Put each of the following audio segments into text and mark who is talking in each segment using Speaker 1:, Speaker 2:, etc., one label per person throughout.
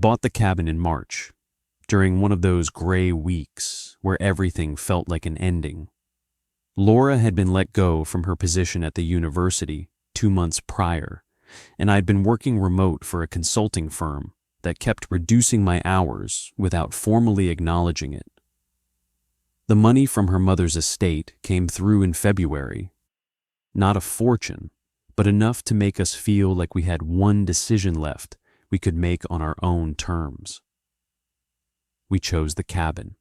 Speaker 1: Bought the cabin in March, during one of those gray weeks where everything felt like an ending. Laura had been let go from her position at the university 2 months prior, and I'd been working remote for a consulting firm that kept reducing my hours without formally acknowledging it. The money from her mother's estate came through in February. Not a fortune, but enough to make us feel like we had one decision left we could make on our own terms. We chose the cabin.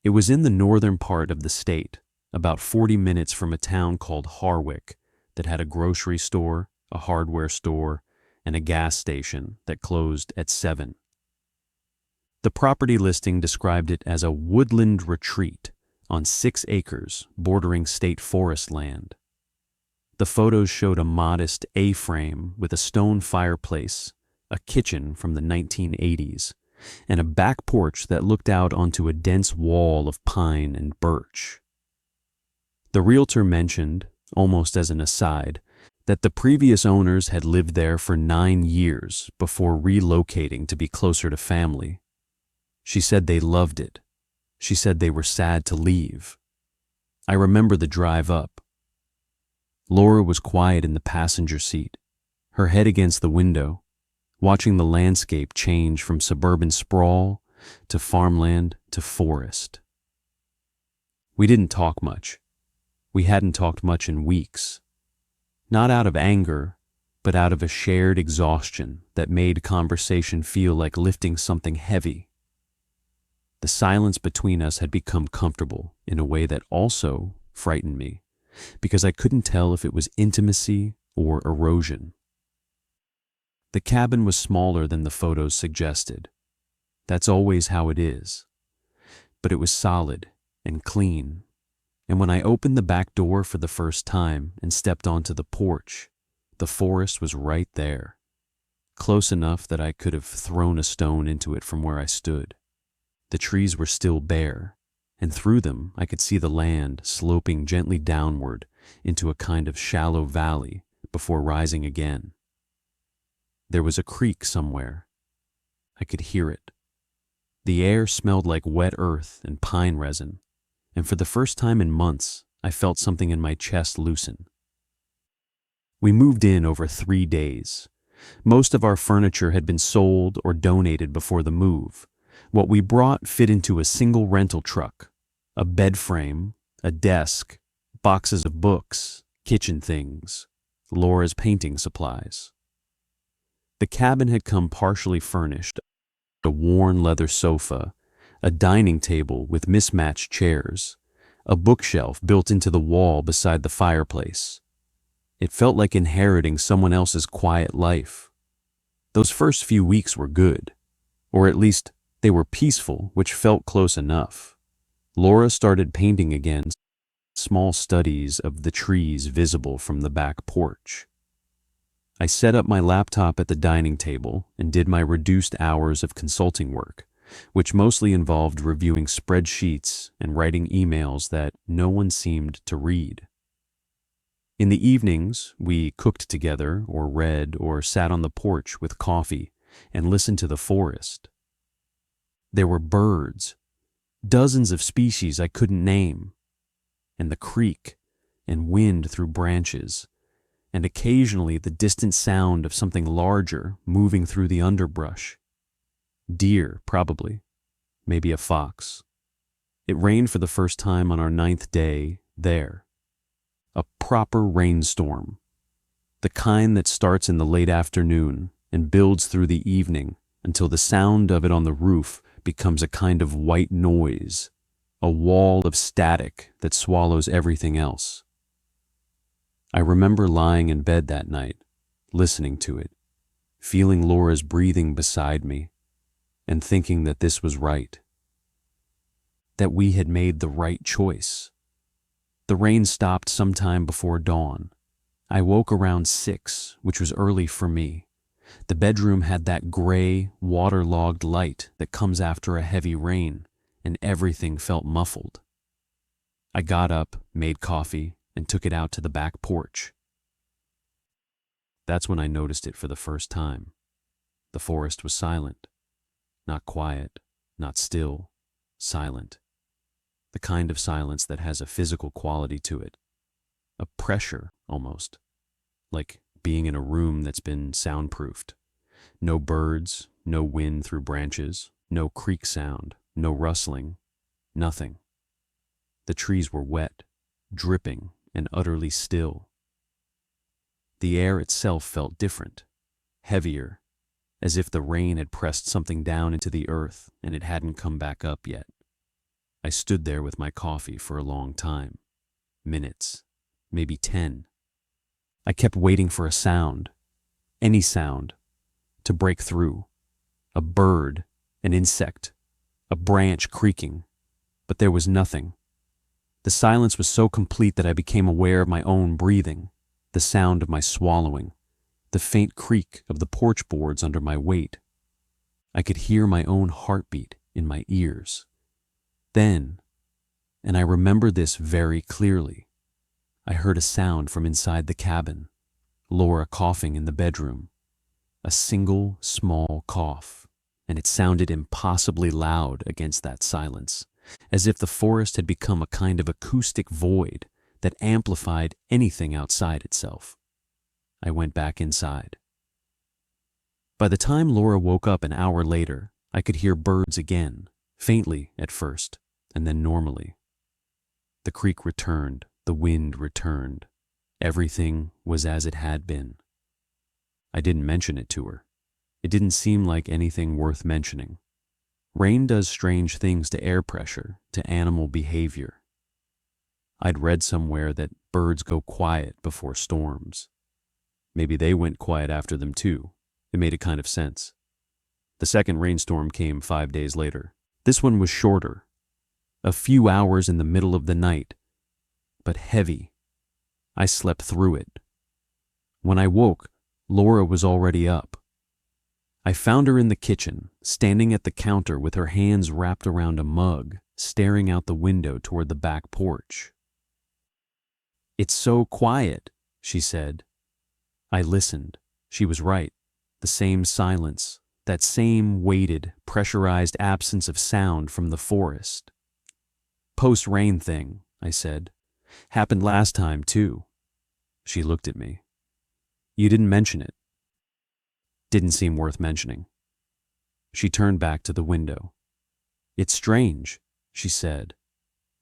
Speaker 1: It was in the northern part of the state, about 40 minutes from a town called Harwick that had a grocery store, a hardware store, and a gas station that closed at 7. The property listing described it as a woodland retreat on 6 acres bordering state forest land. The photos showed a modest A-frame with a stone fireplace, a kitchen from the 1980s, and a back porch that looked out onto a dense wall of pine and birch. The realtor mentioned, almost as an aside, that the previous owners had lived there for 9 years before relocating to be closer to family. She said they loved it. She said they were sad to leave. I remember the drive up. Laura was quiet in the passenger seat, her head against the window, watching the landscape change from suburban sprawl to farmland to forest. We didn't talk much. We hadn't talked much in weeks. Not out of anger, but out of a shared exhaustion that made conversation feel like lifting something heavy. The silence between us had become comfortable in a way that also frightened me, because I couldn't tell if it was intimacy or erosion. The cabin was smaller than the photos suggested. That's always how it is. But it was solid and clean. And when I opened the back door for the first time and stepped onto the porch, the forest was right there, close enough that I could have thrown a stone into it from where I stood. The trees were still bare, and through them I could see the land sloping gently downward into a kind of shallow valley before rising again. There was a creek somewhere. I could hear it. The air smelled like wet earth and pine resin, and for the first time in months, I felt something in my chest loosen. We moved in over 3 days. Most of our furniture had been sold or donated before the move. What we brought fit into a single rental truck, a bed frame, a desk, boxes of books, kitchen things, Laura's painting supplies. The cabin had come partially furnished, a worn leather sofa, a dining table with mismatched chairs, a bookshelf built into the wall beside the fireplace. It felt like inheriting someone else's quiet life. Those first few weeks were good, or at least they were peaceful, which felt close enough. Laura started painting again, small studies of the trees visible from the back porch. I set up my laptop at the dining table and did my reduced hours of consulting work, which mostly involved reviewing spreadsheets and writing emails that no one seemed to read. In the evenings, we cooked together or read or sat on the porch with coffee and listened to the forest. There were birds, dozens of species I couldn't name, and the creek and wind through branches, and occasionally the distant sound of something larger moving through the underbrush. Deer, probably. Maybe a fox. It rained for the first time on our 9th day there. A proper rainstorm. The kind that starts in the late afternoon and builds through the evening until the sound of it on the roof becomes a kind of white noise, a wall of static that swallows everything else. I remember lying in bed that night, listening to it, feeling Laura's breathing beside me, and thinking that this was right. That we had made the right choice. The rain stopped sometime before dawn. I woke around 6, which was early for me. The bedroom had that gray, waterlogged light that comes after a heavy rain, and everything felt muffled. I got up, made coffee, and took it out to the back porch. That's when I noticed it for the first time. The forest was silent. Not quiet, not still, silent. The kind of silence that has a physical quality to it. A pressure, almost. Like being in a room that's been soundproofed. No birds, no wind through branches, no creak sound, no rustling, nothing. The trees were wet, dripping, and utterly still. The air itself felt different, heavier, as if the rain had pressed something down into the earth and it hadn't come back up yet. I stood there with my coffee for a long time. Minutes, maybe 10. I kept waiting for a sound, any sound, to break through. A bird, an insect, a branch creaking, but there was nothing. The silence was so complete that I became aware of my own breathing, the sound of my swallowing, the faint creak of the porch boards under my weight. I could hear my own heartbeat in my ears. Then, and I remember this very clearly, I heard a sound from inside the cabin, Laura coughing in the bedroom. A single, small cough, and it sounded impossibly loud against that silence, as if the forest had become a kind of acoustic void that amplified anything outside itself. I went back inside. By the time Laura woke up an hour later, I could hear birds again, faintly at first, and then normally. The creek returned, the wind returned. Everything was as it had been. I didn't mention it to her. It didn't seem like anything worth mentioning. Rain does strange things to air pressure, to animal behavior. I'd read somewhere that birds go quiet before storms. Maybe they went quiet after them too. It made a kind of sense. The second rainstorm came 5 days later. This one was shorter. A few hours in the middle of the night, but heavy. I slept through it. When I woke, Laura was already up. I found her in the kitchen, standing at the counter with her hands wrapped around a mug, staring out the window toward the back porch. "It's so quiet," she said. I listened. She was right. The same silence, that same weighted, pressurized absence of sound from the forest. "Post-rain thing," I said. "Happened last time, too." She looked at me. "You didn't mention it." Didn't seem worth mentioning. She turned back to the window. "It's strange," she said,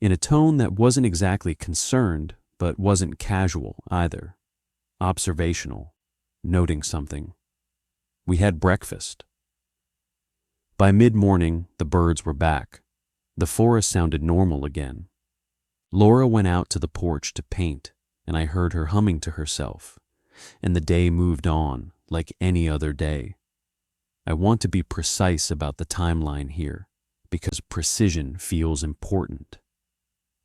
Speaker 1: in a tone that wasn't exactly concerned, but wasn't casual either. Observational, noting something. We had breakfast. By mid-morning, the birds were back. The forest sounded normal again. Laura went out to the porch to paint, and I heard her humming to herself, and the day moved on like any other day. I want to be precise about the timeline here, because precision feels important.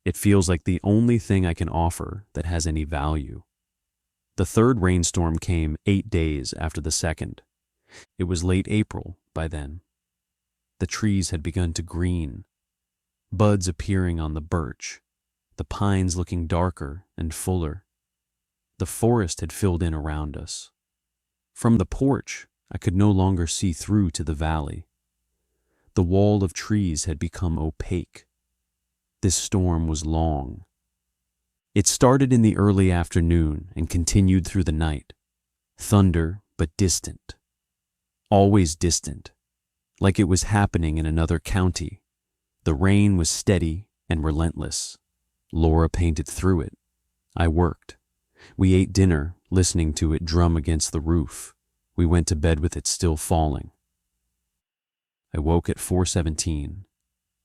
Speaker 1: It feels like the only thing I can offer that has any value. The third rainstorm came 8 days after the second. It was late April by then. The trees had begun to green, buds appearing on the birch, the pines looking darker and fuller. The forest had filled in around us. From the porch, I could no longer see through to the valley. The wall of trees had become opaque. This storm was long. It started in the early afternoon and continued through the night. Thunder, but distant. Always distant, like it was happening in another county. The rain was steady and relentless. Laura painted through it. I worked. We ate dinner, listening to it drum against the roof. We went to bed with it still falling. I woke at 4:17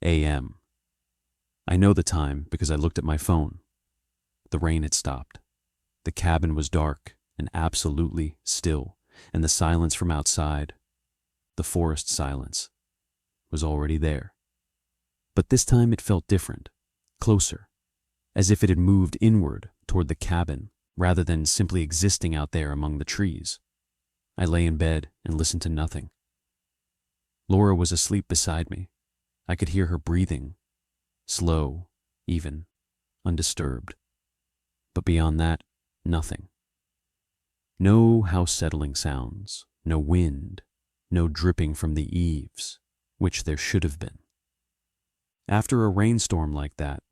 Speaker 1: a.m. I know the time because I looked at my phone. The rain had stopped. The cabin was dark and absolutely still, and the silence from outside, the forest silence, was already there. But this time it felt different, closer, as if it had moved inward toward the cabin rather than simply existing out there among the trees. I lay in bed and listened to nothing. Laura was asleep beside me. I could hear her breathing, slow, even, undisturbed. But beyond that, nothing. No house-settling sounds, no wind, no dripping from the eaves. which there should have been. After a rainstorm like that,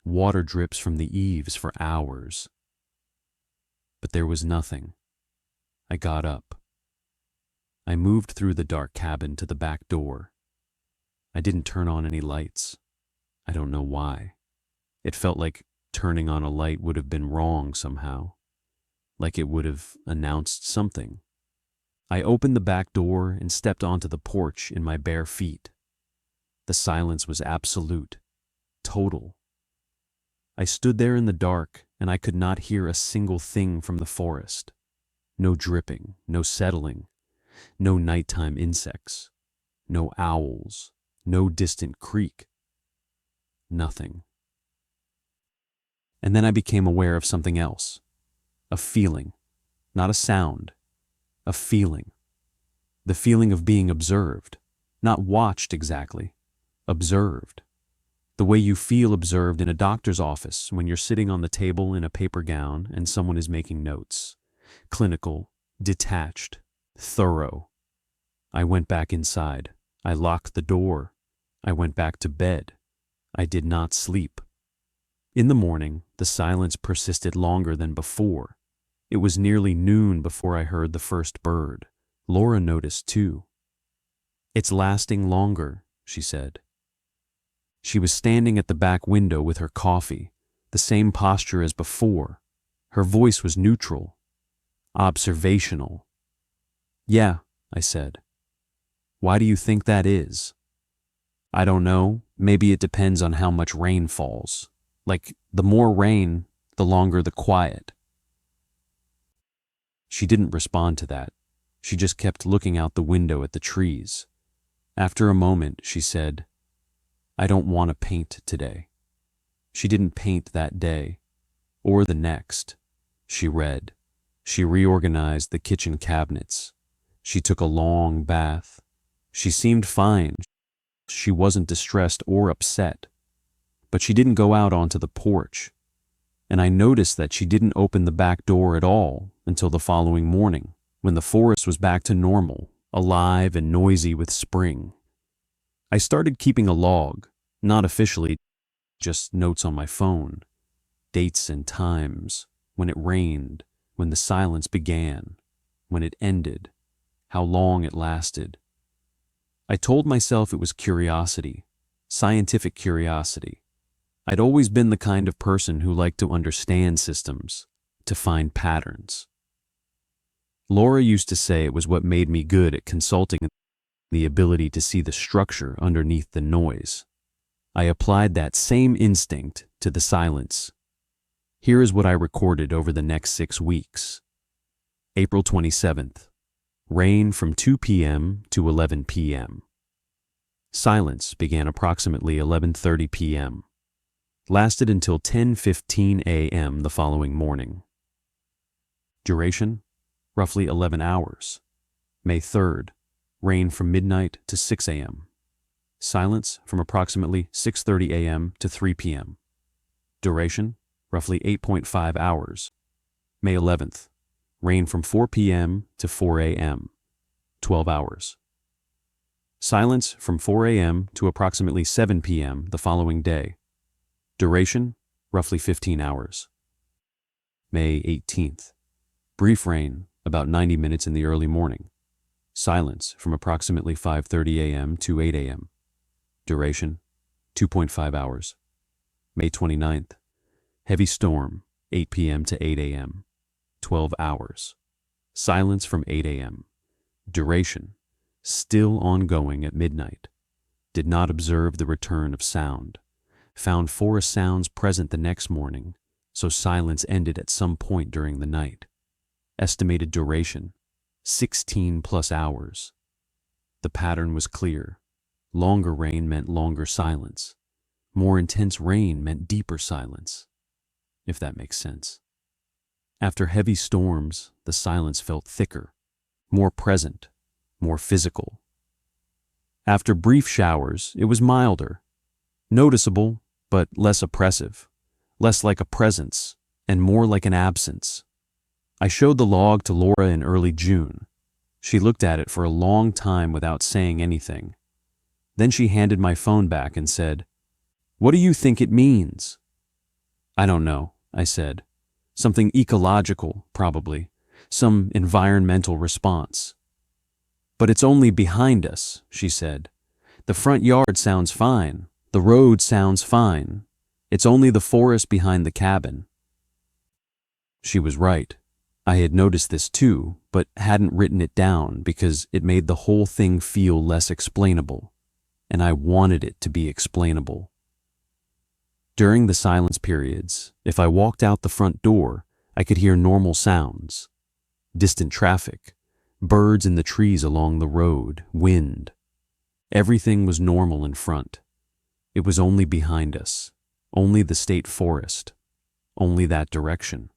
Speaker 1: water drips from the eaves for hours. But there was nothing. I got up. I moved through the dark cabin to the back door. I didn't turn on any lights. I don't know why. It felt like turning on a light would have been wrong somehow, like it would have announced something. I opened the back door and stepped onto the porch in my bare feet. The silence was absolute, total. I stood there in the dark and I could not hear a single thing from the forest. No dripping, no settling, no nighttime insects, no owls, no distant creak. Nothing. And then I became aware of something else. A feeling, not a sound, a feeling. The feeling of being observed, not watched exactly, observed. The way you feel observed in a doctor's office when you're sitting on the table in a paper gown and someone is making notes. Clinical, detached, thorough. I went back inside. I locked the door. I went back to bed. I did not sleep. In the morning, the silence persisted longer than before. It was nearly noon before I heard the first bird. Laura noticed too. "It's lasting longer," she said. She was standing at the back window with her coffee, the same posture as before. Her voice was neutral, observational. "Yeah," I said. "Why do you think that is?" "I don't know. Maybe it depends on how much rain falls. Like, the more rain, the longer the quiet." She didn't respond to that. She just kept looking out the window at the trees. After a moment, she said, "I don't want to paint today." She didn't paint that day, or the next. She read. She reorganized the kitchen cabinets. She took a long bath. She seemed fine. She wasn't distressed or upset. But she didn't go out onto the porch. And I noticed that she didn't open the back door at all until the following morning, when the forest was back to normal, alive and noisy with spring. I started keeping a log, not officially, just notes on my phone, dates and times, when it rained, when the silence began, when it ended, how long it lasted. I told myself it was curiosity, scientific curiosity. I'd always been the kind of person who liked to understand systems, to find patterns. Laura used to say it was what made me good at consulting, the ability to see the structure underneath the noise. I applied that same instinct to the silence. Here is what I recorded over the next 6 weeks. April 27th. Rain from 2 p.m. to 11 p.m. Silence began approximately 11:30 p.m. Lasted until 10:15 a.m. the following morning. Duration? Roughly 11 hours. May 3rd. Rain from midnight to 6 a.m. Silence from approximately 6:30 a.m. to 3 p.m. Duration? Roughly 8.5 hours. May 11th. Rain from 4 p.m. to 4 a.m. 12 hours. Silence from 4 a.m. to approximately 7 p.m. the following day. Duration? Roughly 15 hours. May 18th. Brief rain, about 90 minutes in the early morning. Silence from approximately 5:30 a.m. to 8 a.m. Duration? 2.5 hours. May 29th. Heavy storm, 8 p.m. to 8 a.m. 12 hours. Silence from 8 a.m. Duration? Still ongoing at midnight. Did not observe the return of sound. Found forest sounds present the next morning, so silence ended at some point during the night. Estimated duration, 16+ hours. The pattern was clear. Longer rain meant longer silence. More intense rain meant deeper silence, if that makes sense. After heavy storms, the silence felt thicker, more present, more physical. After brief showers, it was milder, noticeable, but less oppressive, less like a presence, and more like an absence. I showed the log to Laura in early June. She looked at it for a long time without saying anything. Then she handed my phone back and said, "What do you think it means?" "I don't know," I said. "Something ecological, probably. Some environmental response." "But it's only behind us," she said. "The front yard sounds fine. The road sounds fine. It's only the forest behind the cabin." She was right. I had noticed this too, but hadn't written it down because it made the whole thing feel less explainable, and I wanted it to be explainable. During the silence periods, if I walked out the front door, I could hear normal sounds. Distant traffic, birds in the trees along the road, wind. Everything was normal in front. It was only behind us, only the state forest, only that direction.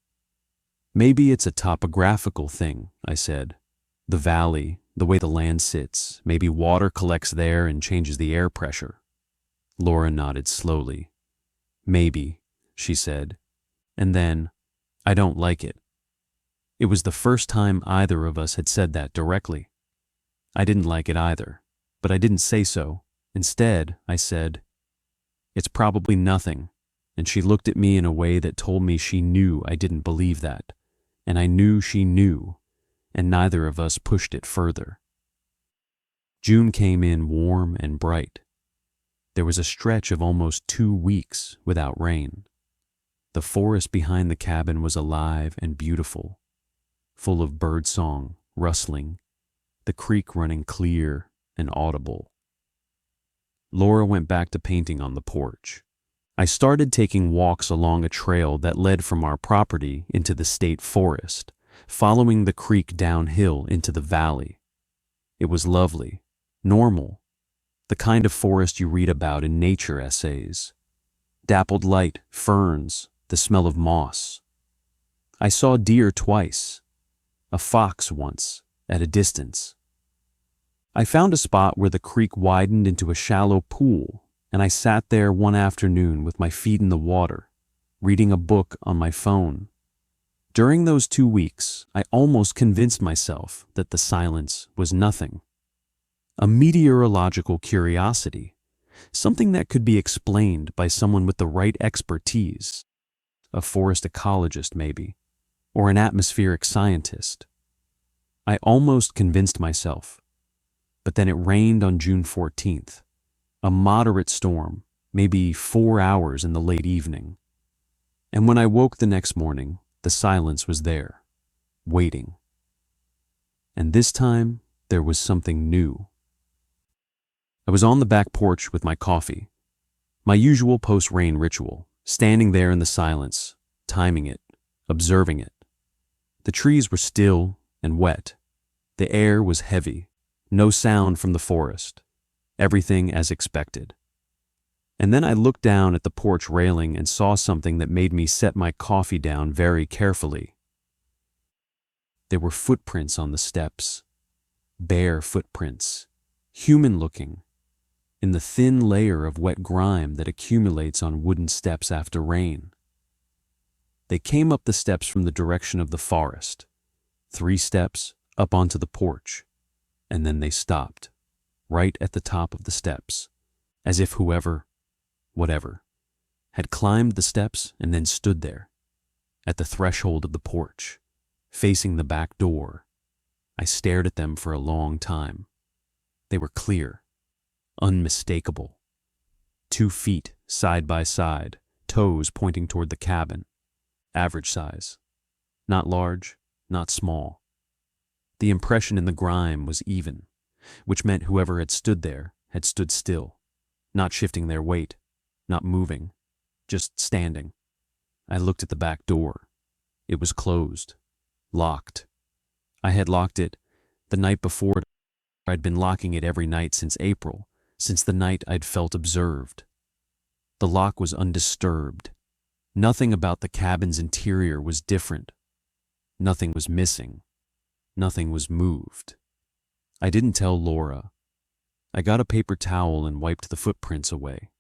Speaker 1: "Maybe it's a topographical thing," I said. "The valley, the way the land sits, maybe water collects there and changes the air pressure." Laura nodded slowly. "Maybe," she said. And then, "I don't like it." It was the first time either of us had said that directly. I didn't like it either, but I didn't say so. Instead, I said, "It's probably nothing," and she looked at me in a way that told me she knew I didn't believe that, and I knew she knew, and neither of us pushed it further. June came in warm and bright. There was a stretch of almost 2 weeks without rain. The forest behind the cabin was alive and beautiful, full of birdsong, rustling, the creek running clear and audible. Laura went back to painting on the porch. I started taking walks along a trail that led from our property into the state forest, following the creek downhill into the valley. It was lovely, normal, the kind of forest you read about in nature essays. Dappled light, ferns, the smell of moss. I saw deer twice, a fox once, at a distance. I found a spot where the creek widened into a shallow pool, and I sat there one afternoon with my feet in the water, reading a book on my phone. During those 2 weeks, I almost convinced myself that the silence was nothing. A meteorological curiosity, something that could be explained by someone with the right expertise, a forest ecologist maybe, or an atmospheric scientist. I almost convinced myself, but then it rained on June 14th, a moderate storm, maybe 4 hours in the late evening. And when I woke the next morning, the silence was there, waiting. And this time, there was something new. I was on the back porch with my coffee, my usual post-rain ritual, standing there in the silence, timing it, observing it. The trees were still and wet. The air was heavy, no sound from the forest, everything as expected. And then I looked down at the porch railing and saw something that made me set my coffee down very carefully. There were footprints on the steps, bare footprints, human-looking, in the thin layer of wet grime that accumulates on wooden steps after rain. They came up the steps from the direction of the forest, 3 steps up onto the porch, and then they stopped, right at the top of the steps, as if whoever, whatever, had climbed the steps and then stood there, at the threshold of the porch, facing the back door. I stared at them for a long time. They were clear, unmistakable. 2 feet side by side, toes pointing toward the cabin. Average size. Not large, not small. The impression in the grime was even, which meant whoever had stood there had stood still, not shifting their weight, not moving, just standing. I looked at the back door. It was closed, locked. I had locked it the night before. I'd been locking it every night since April, since the night I'd felt observed. The lock was undisturbed. Nothing about the cabin's interior was different. Nothing was missing. Nothing was moved. I didn't tell Laura. I got a paper towel and wiped the footprints away.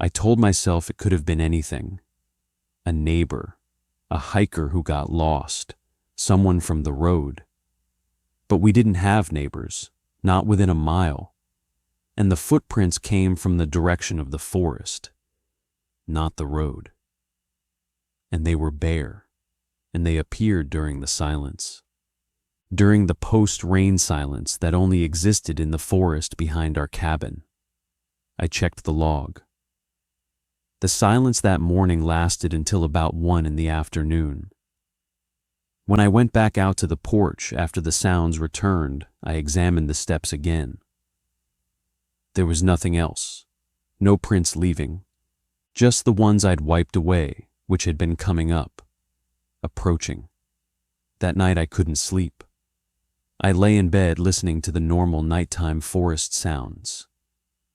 Speaker 1: I told myself it could have been anything. A neighbor, a hiker who got lost, someone from the road. But we didn't have neighbors, not within a mile. and the footprints came from the direction of the forest, not the road. And they were bare, and they appeared during the silence. During the post-rain silence that only existed in the forest behind our cabin. I checked the log. The silence that morning lasted until about 1 in the afternoon. When I went back out to the porch after the sounds returned, I examined the steps again. There was nothing else, no prints leaving, just the ones I'd wiped away, which had been coming up, approaching. That night I couldn't sleep. I lay in bed listening to the normal nighttime forest sounds.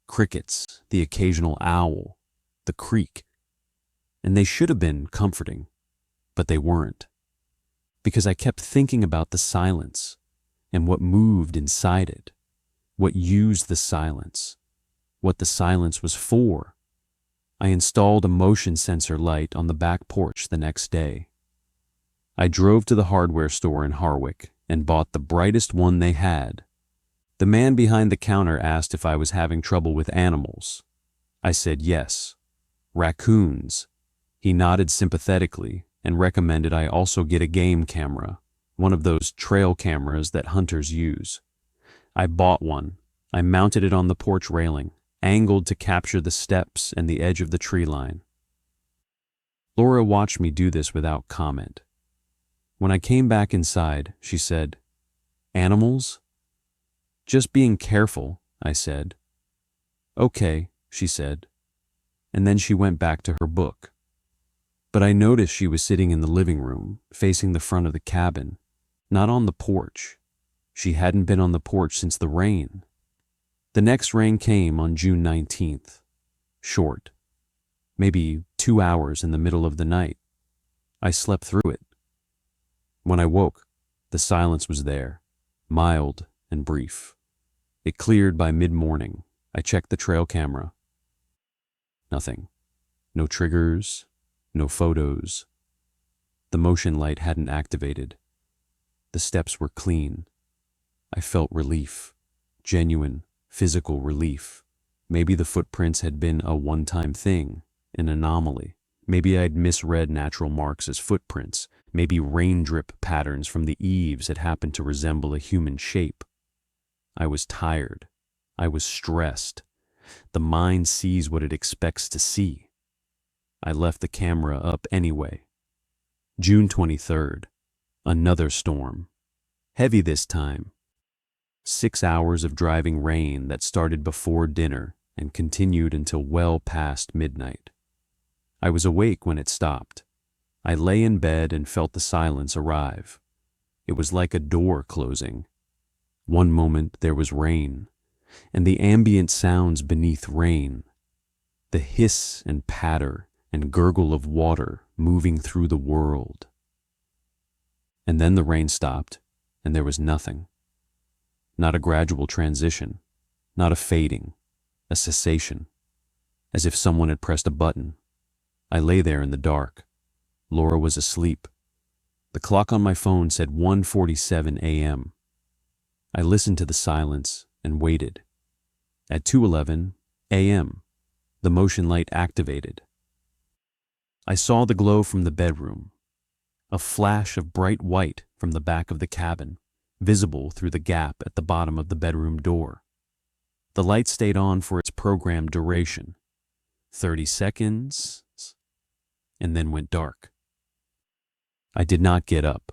Speaker 1: Crickets, the occasional owl, the creek. And they should have been comforting, but they weren't. Because I kept thinking about the silence and what moved inside it, what used the silence, what the silence was for. I installed a motion sensor light on the back porch the next day. I drove to the hardware store in Harwick and bought the brightest one they had. The man behind the counter asked if I was having trouble with animals. I said yes. Raccoons. He nodded sympathetically and recommended I also get a game camera, one of those trail cameras that hunters use. I bought one. I mounted it on the porch railing, angled to capture the steps and the edge of the tree line. Laura watched me do this without comment. When I came back inside, she said, "Animals?" "Just being careful," I said. "Okay," she said, and then she went back to her book. But I noticed she was sitting in the living room, facing the front of the cabin, not on the porch. She hadn't been on the porch since the rain. The next rain came on June 19th. Short. Maybe 2 hours in the middle of the night. I slept through it. When I woke, the silence was there, mild and brief. It cleared by mid-morning. I checked the trail camera. Nothing. No triggers, no photos. The motion light hadn't activated. The steps were clean. I felt relief, genuine, physical relief. Maybe the footprints had been a one-time thing, an anomaly. Maybe I'd misread natural marks as footprints. Maybe rain drip patterns from the eaves had happened to resemble a human shape. I was tired. I was stressed. The mind sees what it expects to see. I left the camera up anyway. June 23rd. Another storm. Heavy this time. 6 hours of driving rain that started before dinner and continued until well past midnight. I was awake when it stopped. I lay in bed and felt the silence arrive. It was like a door closing. One moment there was rain, and the ambient sounds beneath rain, the hiss and patter and gurgle of water moving through the world. And then the rain stopped, and there was nothing. Not a gradual transition, not a fading, a cessation, as if someone had pressed a button. I lay there in the dark. Laura was asleep. The clock on my phone said 1:47 a.m. I listened to the silence and waited. At 2:11 a.m., the motion light activated. I saw the glow from the bedroom, a flash of bright white from the back of the cabin, visible through the gap at the bottom of the bedroom door. The light stayed on for its programmed duration, 30 seconds, and then went dark. I did not get up.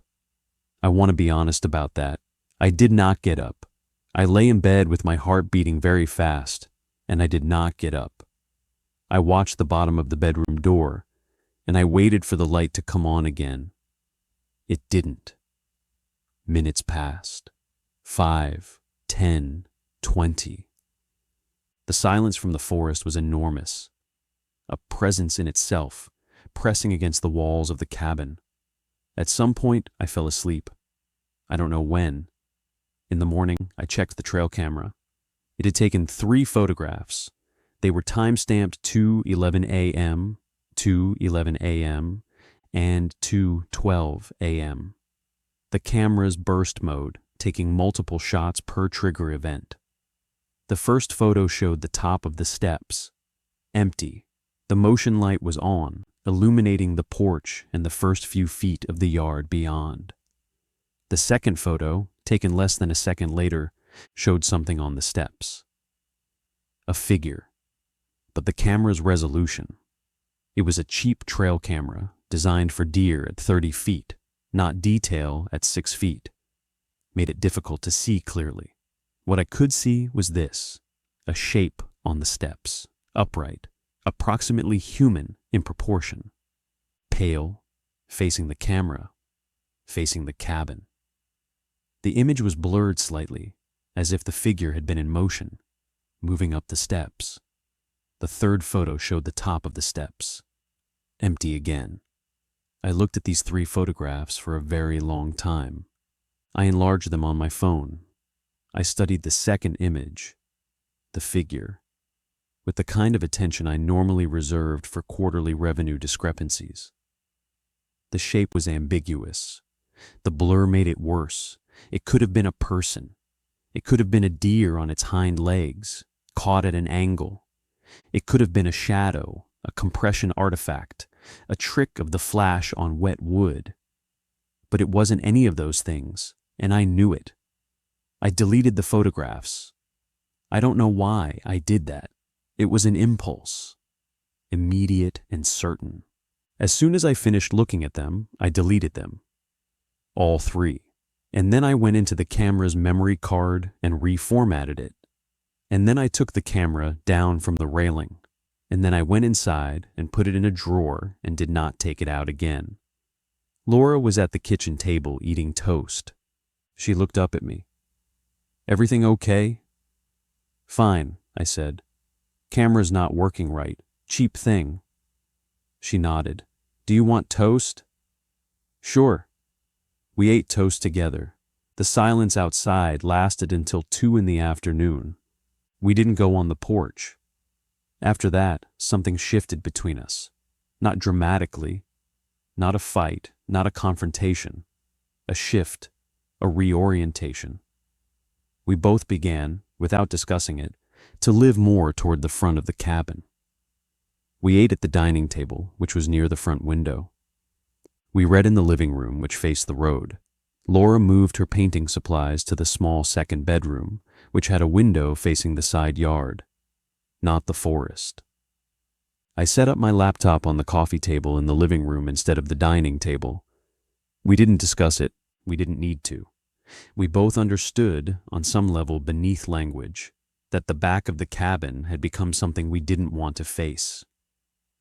Speaker 1: I want to be honest about that. I did not get up. I lay in bed with my heart beating very fast, and I did not get up. I watched the bottom of the bedroom door, and I waited for the light to come on again. It didn't. Minutes passed. 5, 10, 20. The silence from the forest was enormous, a presence in itself, pressing against the walls of the cabin. At some point, I fell asleep. I don't know when. In the morning, I checked the trail camera. It had taken 3 photographs. They were time-stamped 2:11 a.m., 2:11 a.m., and 2:12 a.m. The camera's burst mode, taking multiple shots per trigger event. The first photo showed the top of the steps, empty. The motion light was on, illuminating the porch and the first few feet of the yard beyond. The second photo, taken less than a second later, showed something on the steps. A figure, but the camera's resolution. It was a cheap trail camera designed for deer at 30 feet, not detail at 6 feet. Made it difficult to see clearly. What I could see was this: a shape on the steps, upright, approximately human in proportion. Pale, facing the camera, facing the cabin. The image was blurred slightly, as if the figure had been in motion, moving up the steps. The third photo showed the top of the steps, empty again. I looked at these 3 photographs for a very long time. I enlarged them on my phone. I studied the second image, the figure, with the kind of attention I normally reserved for quarterly revenue discrepancies. The shape was ambiguous. The blur made it worse. It could have been a person. It could have been a deer on its hind legs, caught at an angle. It could have been a shadow, a compression artifact, a trick of the flash on wet wood. But it wasn't any of those things, and I knew it. I deleted the photographs. I don't know why I did that. It was an impulse, immediate and certain. As soon as I finished looking at them, I deleted them. All 3. And then I went into the camera's memory card and reformatted it. And then I took the camera down from the railing. And then I went inside and put it in a drawer and did not take it out again. Laura was at the kitchen table eating toast. She looked up at me. "Everything okay?" "Fine," I said. "Camera's not working right. Cheap thing." She nodded. "Do you want toast?" "Sure." We ate toast together. The silence outside lasted until 2 in the afternoon. We didn't go on the porch. After that, something shifted between us. Not dramatically. Not a fight, not a confrontation. A shift, a reorientation. We both began, without discussing it, to live more toward the front of the cabin. We ate at the dining table, which was near the front window. We read in the living room, which faced the road. Laura moved her painting supplies to the small second bedroom, which had a window facing the side yard, not the forest. I set up my laptop on the coffee table in the living room instead of the dining table. We didn't discuss it. We didn't need to. We both understood, on some level beneath language, that the back of the cabin had become something we didn't want to face.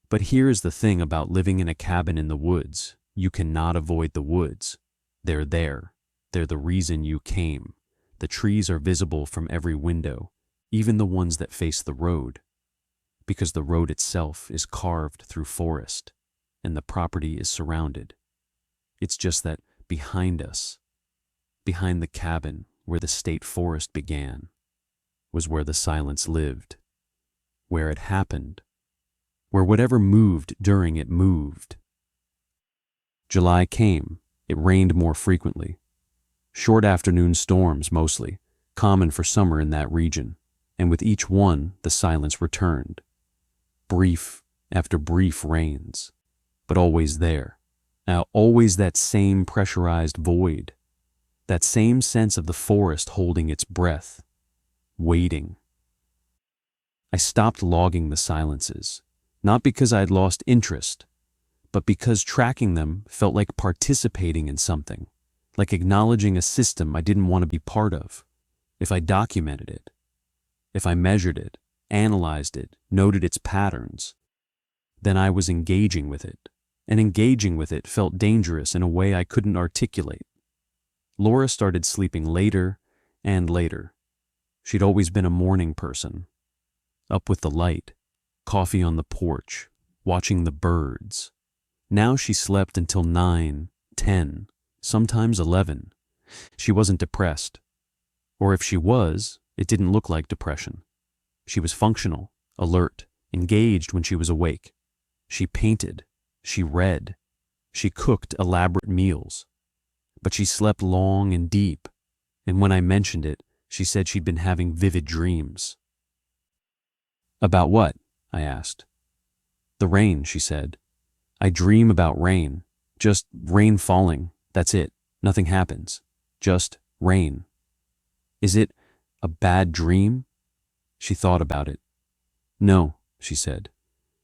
Speaker 1: But here is the thing about living in a cabin in the woods. You cannot avoid the woods. They're there. They're the reason you came. The trees are visible from every window, even the ones that face the road, because the road itself is carved through forest, and the property is surrounded. It's just that behind us, behind the cabin where the state forest began, was where the silence lived, where it happened, where whatever moved during it moved. July came. It rained more frequently. Short afternoon storms mostly, common for summer in that region, and with each one the silence returned. Brief after brief rains, but always there. Now always that same pressurized void, that same sense of the forest holding its breath, waiting. I stopped logging the silences, not because I had lost interest, but because tracking them felt like participating in something, like acknowledging a system I didn't want to be part of. If I documented it, if I measured it, analyzed it, noted its patterns, then I was engaging with it, and engaging with it felt dangerous in a way I couldn't articulate. Laura started sleeping later and later. She'd always been a morning person. Up with the light, coffee on the porch, watching the birds. Now she slept until 9, 10, sometimes 11. She wasn't depressed. Or if she was, it didn't look like depression. She was functional, alert, engaged when she was awake. She painted, she read, she cooked elaborate meals. But she slept long and deep, and when I mentioned it, She said she'd been having vivid dreams. About what? I asked. The rain, she said. I dream about rain. Just rain falling. That's it. Nothing happens. Just rain. Is it a bad dream? She thought about it. No, she said.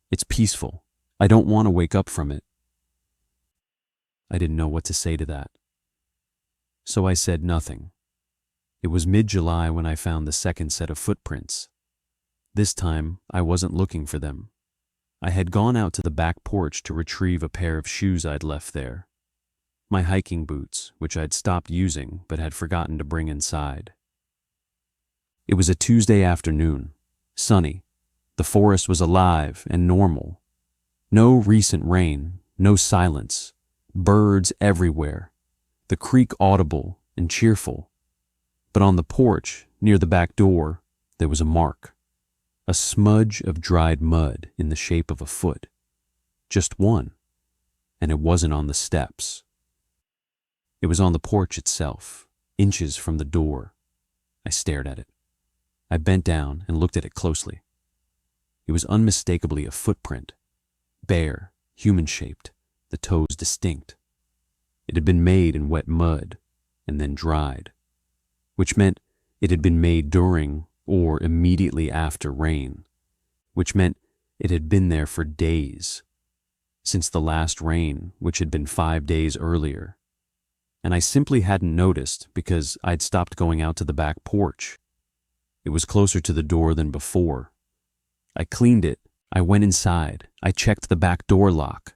Speaker 1: It's peaceful. I don't want to wake up from it. I didn't know what to say to that. So I said nothing. It was mid-July when I found the second set of footprints. This time, I wasn't looking for them. I had gone out to the back porch to retrieve a pair of shoes I'd left there. My hiking boots, which I'd stopped using but had forgotten to bring inside. It was a Tuesday afternoon, sunny. The forest was alive and normal. No recent rain, no silence, birds everywhere, the creek audible and cheerful. But on the porch, near the back door, there was a mark. A smudge of dried mud in the shape of a foot. Just one, and it wasn't on the steps. It was on the porch itself, inches from the door. I stared at it. I bent down and looked at it closely. It was unmistakably a footprint, bare, human-shaped, the toes distinct. It had been made in wet mud and then dried, which meant it had been made during or immediately after rain, which meant it had been there for days, since the last rain, which had been 5 days earlier. And I simply hadn't noticed because I'd stopped going out to the back porch. It was closer to the door than before. I cleaned it. I went inside. I checked the back door lock.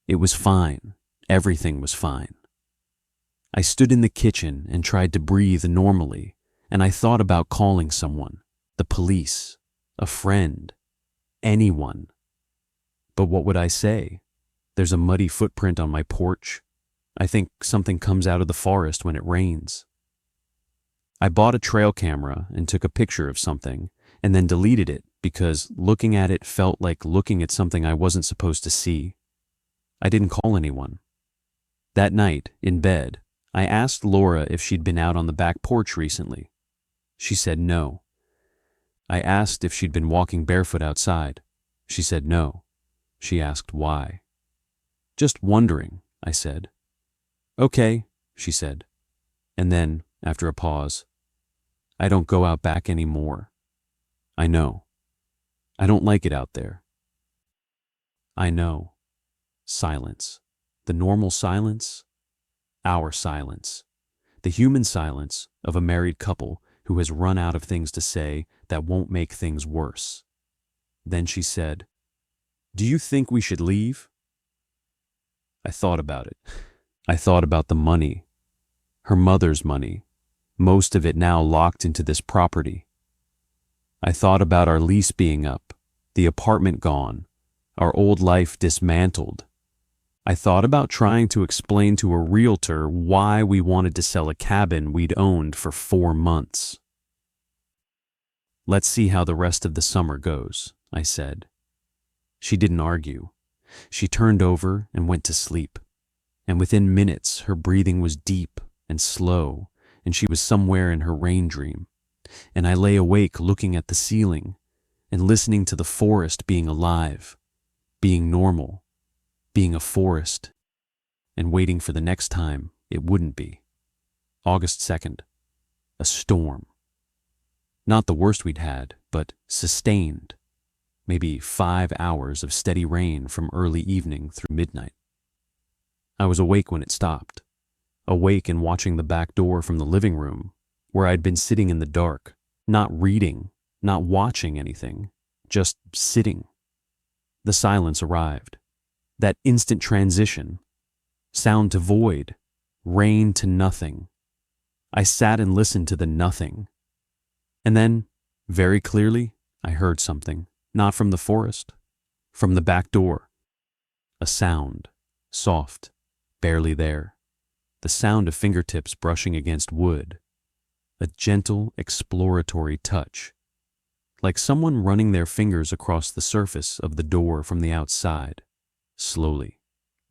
Speaker 1: It was fine. Everything was fine. I stood in the kitchen and tried to breathe normally, and I thought about calling someone, the police, a friend, anyone. But what would I say? There's a muddy footprint on my porch. I think something comes out of the forest when it rains. I bought a trail camera and took a picture of something, and then deleted it because looking at it felt like looking at something I wasn't supposed to see. I didn't call anyone. That night, in bed, I asked Laura if she'd been out on the back porch recently. She said no. I asked if she'd been walking barefoot outside. She said no. She asked why. Just wondering, I said. Okay, she said. And then, after a pause, I don't go out back anymore. I know. I don't like it out there. I know. Silence. The normal silence. Our silence. The human silence of a married couple who has run out of things to say that won't make things worse. Then she said, "Do you think we should leave?" I thought about it. I thought about the money. Her mother's money. Most of it now locked into this property. I thought about our lease being up, the apartment gone, our old life dismantled. I thought about trying to explain to a realtor why we wanted to sell a cabin we'd owned for 4 months. Let's see how the rest of the summer goes, I said. She didn't argue. She turned over and went to sleep. And within minutes, her breathing was deep and slow, and she was somewhere in her rain dream. And I lay awake looking at the ceiling and listening to the forest being alive, being normal, being a forest, and waiting for the next time it wouldn't be. August 2nd, a storm. Not the worst we'd had, but sustained. Maybe 5 hours of steady rain from early evening through midnight. I was awake when it stopped, awake and watching the back door from the living room, where I'd been sitting in the dark, not reading, not watching anything, just sitting. The silence arrived. That instant transition. Sound to void. Rain to nothing. I sat and listened to the nothing. And then, very clearly, I heard something, not from the forest, from the back door. A sound, soft, barely there. The sound of fingertips brushing against wood. A gentle, exploratory touch. Like someone running their fingers across the surface of the door from the outside. Slowly,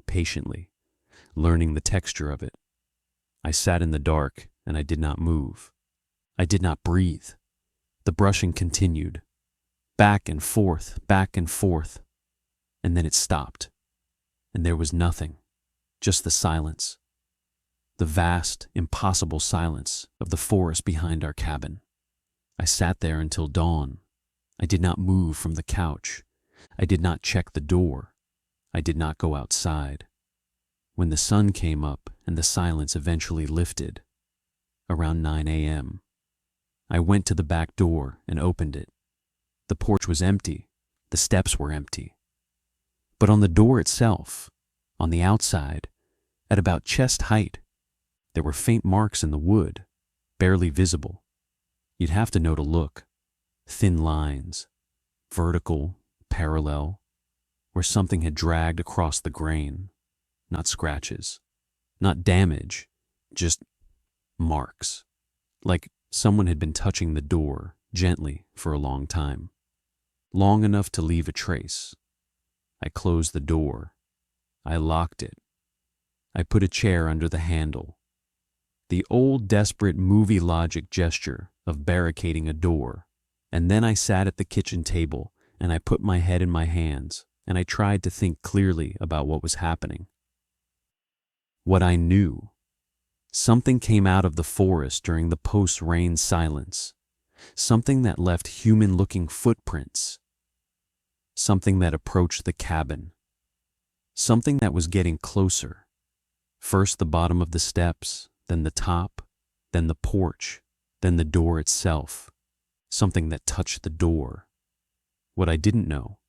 Speaker 1: patiently, learning the texture of it. I sat in the dark and I did not move. I did not breathe. The brushing continued, back and forth, and then it stopped. And there was nothing, just the silence. The vast, impossible silence of the forest behind our cabin. I sat there until dawn. I did not move from the couch. I did not check the door. I did not go outside. When the sun came up and the silence eventually lifted, around 9 a.m., I went to the back door and opened it. The porch was empty. The steps were empty. But on the door itself, on the outside, at about chest height, there were faint marks in the wood, barely visible. You'd have to know to look. Thin lines, vertical, parallel, where something had dragged across the grain. Not scratches, not damage, just marks. Like someone had been touching the door gently for a long time. Long enough to leave a trace. I closed the door. I locked it. I put a chair under the handle. The old desperate movie logic gesture of barricading a door. And then I sat at the kitchen table and I put my head in my hands and I tried to think clearly about what was happening. What I knew. Something came out of the forest during the post-rain silence. Something that left human-looking footprints. Something that approached the cabin. Something that was getting closer. First the bottom of the steps, then the top, then the porch, then the door itself. Something that touched the door. What I didn't know,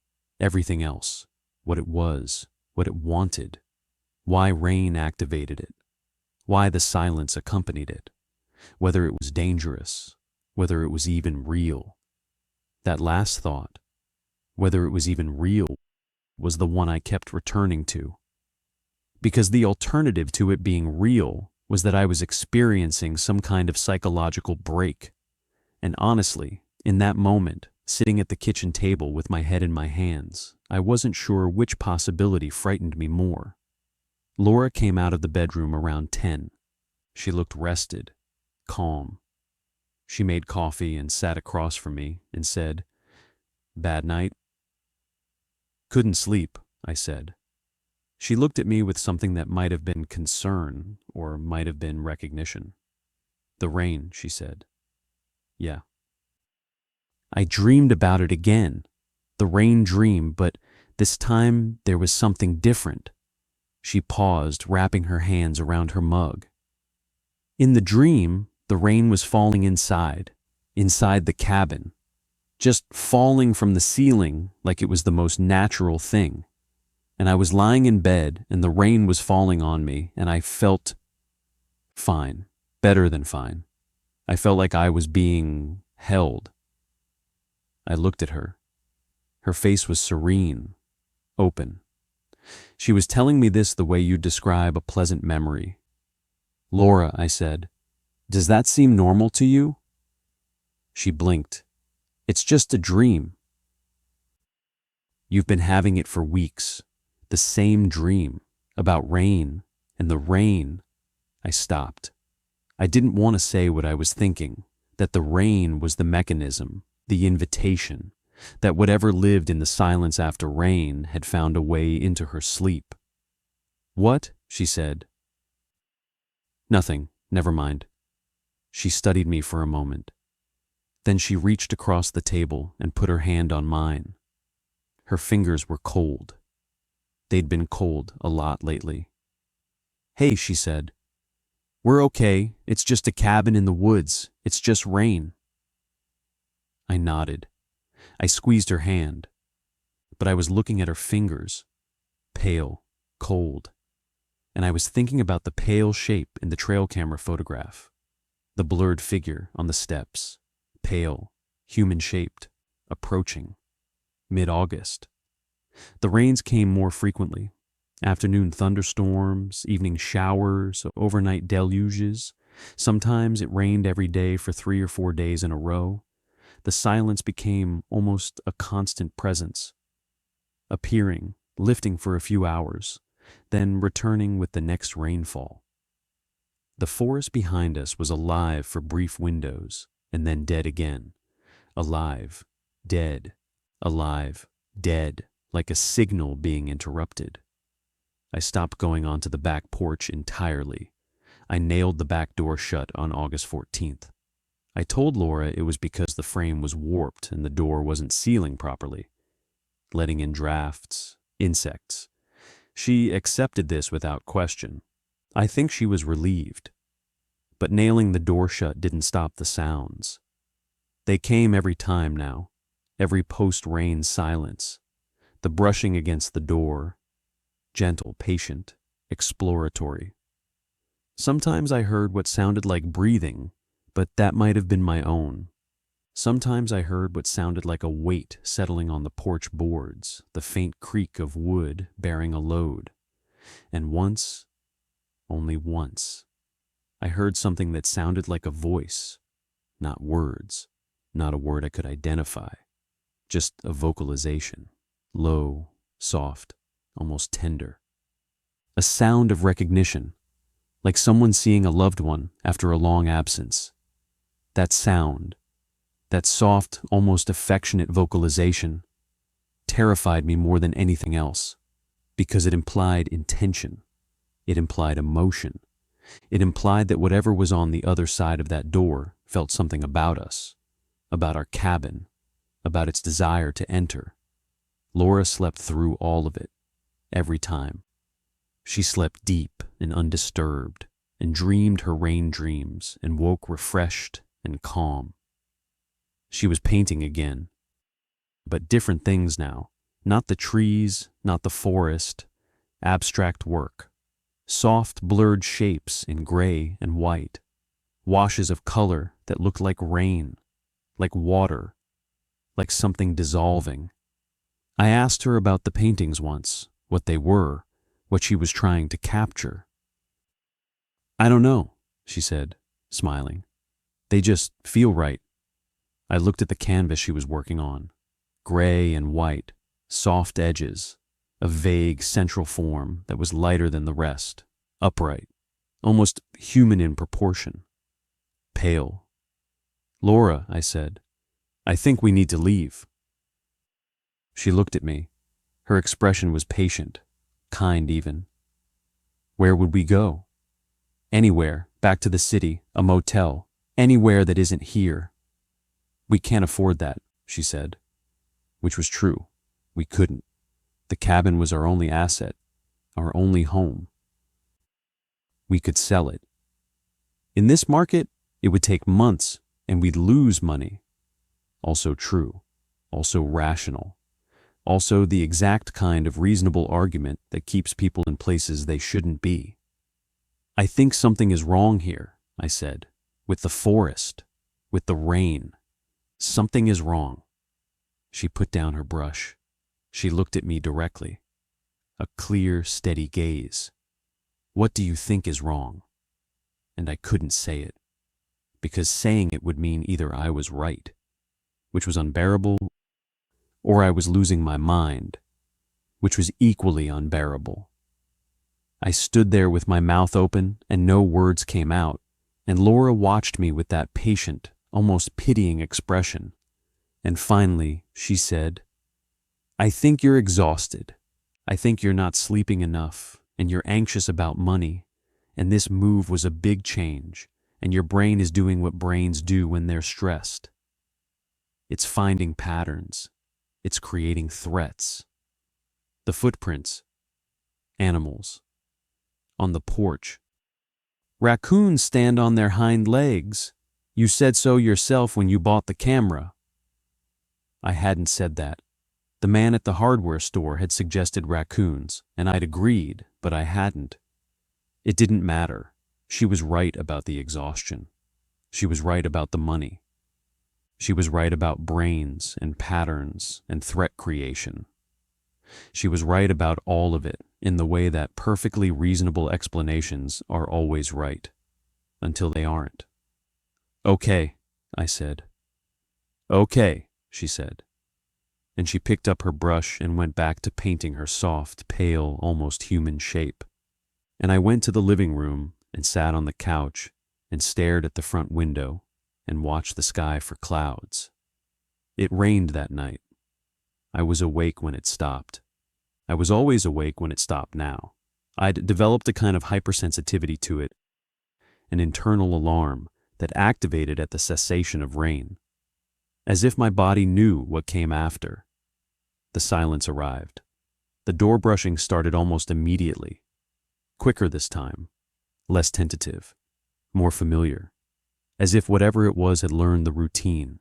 Speaker 1: everything else, what it was, what it wanted, why rain activated it, why the silence accompanied it, whether it was dangerous, whether it was even real. That last thought, whether it was even real, was the one I kept returning to. Because the alternative to it being real was that I was experiencing some kind of psychological break. And honestly, in that moment, sitting at the kitchen table with my head in my hands, I wasn't sure which possibility frightened me more. Laura came out of the bedroom around 10. She looked rested, calm. She made coffee and sat across from me and said, "Bad night?" "Couldn't sleep," I said. She looked at me with something that might have been concern or might have been recognition. "The rain," she said. "Yeah." I dreamed about it again, the rain dream, but this time there was something different. She paused, wrapping her hands around her mug. In the dream, the rain was falling inside the cabin, just falling from the ceiling like it was the most natural thing. And I was lying in bed and the rain was falling on me and I felt fine, better than fine. I felt like I was being held. I looked at her. Her face was serene, open. She was telling me this the way you'd describe a pleasant memory. "Laura," I said, "does that seem normal to you?" She blinked. "It's just a dream." "You've been having it for weeks. The same dream, about rain, and the rain." I stopped. I didn't want to say what I was thinking, that the rain was the mechanism, the invitation, that whatever lived in the silence after rain had found a way into her sleep. "What?" she said. "Nothing, never mind." She studied me for a moment. Then she reached across the table and put her hand on mine. Her fingers were cold. They'd been cold a lot lately. "Hey," she said. "We're okay. It's just a cabin in the woods. It's just rain." I nodded. I squeezed her hand. But I was looking at her fingers, pale, cold. And I was thinking about the pale shape in the trail camera photograph. The blurred figure on the steps, pale, human-shaped, approaching. Mid-August. The rains came more frequently. Afternoon thunderstorms, evening showers, overnight deluges. Sometimes it rained every day for 3 or 4 days in a row. The silence became almost a constant presence, appearing, lifting for a few hours, then returning with the next rainfall. The forest behind us was alive for brief windows, and then dead again. Alive, dead, alive, dead, like a signal being interrupted. I stopped going onto the back porch entirely. I nailed the back door shut on August 14th. I told Laura it was because the frame was warped and the door wasn't sealing properly, letting in drafts, insects. She accepted this without question. I think she was relieved. But nailing the door shut didn't stop the sounds. They came every time now, every post-rain silence, the brushing against the door, gentle, patient, exploratory. Sometimes I heard what sounded like breathing, but that might have been my own. Sometimes I heard what sounded like a weight settling on the porch boards, the faint creak of wood bearing a load. And once, only once, I heard something that sounded like a voice, not words, not a word I could identify, just a vocalization, low, soft, almost tender. A sound of recognition, like someone seeing a loved one after a long absence. That sound, that soft, almost affectionate vocalization, terrified me more than anything else, because it implied intention, it implied emotion, it implied that whatever was on the other side of that door felt something about us, about our cabin, about its desire to enter. Laura slept through all of it, every time. She slept deep and undisturbed, and dreamed her rain dreams, and woke refreshed and calm. She was painting again, but different things now. Not the trees, not the forest, abstract work. Soft, blurred shapes in gray and white. Washes of color that looked like rain, like water, like something dissolving. I asked her about the paintings once, what they were, what she was trying to capture. "I don't know," she said, smiling. "They just feel right." I looked at the canvas she was working on. Gray and white, soft edges, a vague central form that was lighter than the rest, upright, almost human in proportion. Pale. "Laura," I said, "I think we need to leave." She looked at me. Her expression was patient, kind even. "Where would we go?" "Anywhere, back to the city, a motel, anywhere that isn't here." "We can't afford that," she said. Which was true. We couldn't. The cabin was our only asset, our only home. We could sell it. In this market, it would take months, and we'd lose money. Also true. Also rational. Also the exact kind of reasonable argument that keeps people in places they shouldn't be. "I think something is wrong here," I said, "with the forest, with the rain. Something is wrong." She put down her brush. She looked at me directly. A clear, steady gaze. "What do you think is wrong?" And I couldn't say it, because saying it would mean either I was right, which was unbearable, or I was losing my mind, which was equally unbearable. I stood there with my mouth open and no words came out, and Laura watched me with that patient, almost pitying expression. And finally, she said, "I think you're exhausted. I think you're not sleeping enough, and you're anxious about money, and this move was a big change, and your brain is doing what brains do when they're stressed. It's finding patterns. It's creating threats. The footprints. Animals. On the porch. Raccoons stand on their hind legs. You said so yourself when you bought the camera." I hadn't said that. The man at the hardware store had suggested raccoons, and I'd agreed, but I hadn't. It didn't matter. She was right about the exhaustion. She was right about the money. She was right about brains and patterns and threat creation. She was right about all of it in the way that perfectly reasonable explanations are always right, until they aren't. "Okay," I said. "Okay," she said. And she picked up her brush and went back to painting her soft, pale, almost human shape. And I went to the living room and sat on the couch and stared at the front window, and watched the sky for clouds. It rained that night. I was awake when it stopped. I was always awake when it stopped now. I'd developed a kind of hypersensitivity to it, an internal alarm that activated at the cessation of rain, as if my body knew what came after. The silence arrived. The door brushing started almost immediately. Quicker this time, less tentative, more familiar, as if whatever it was had learned the routine,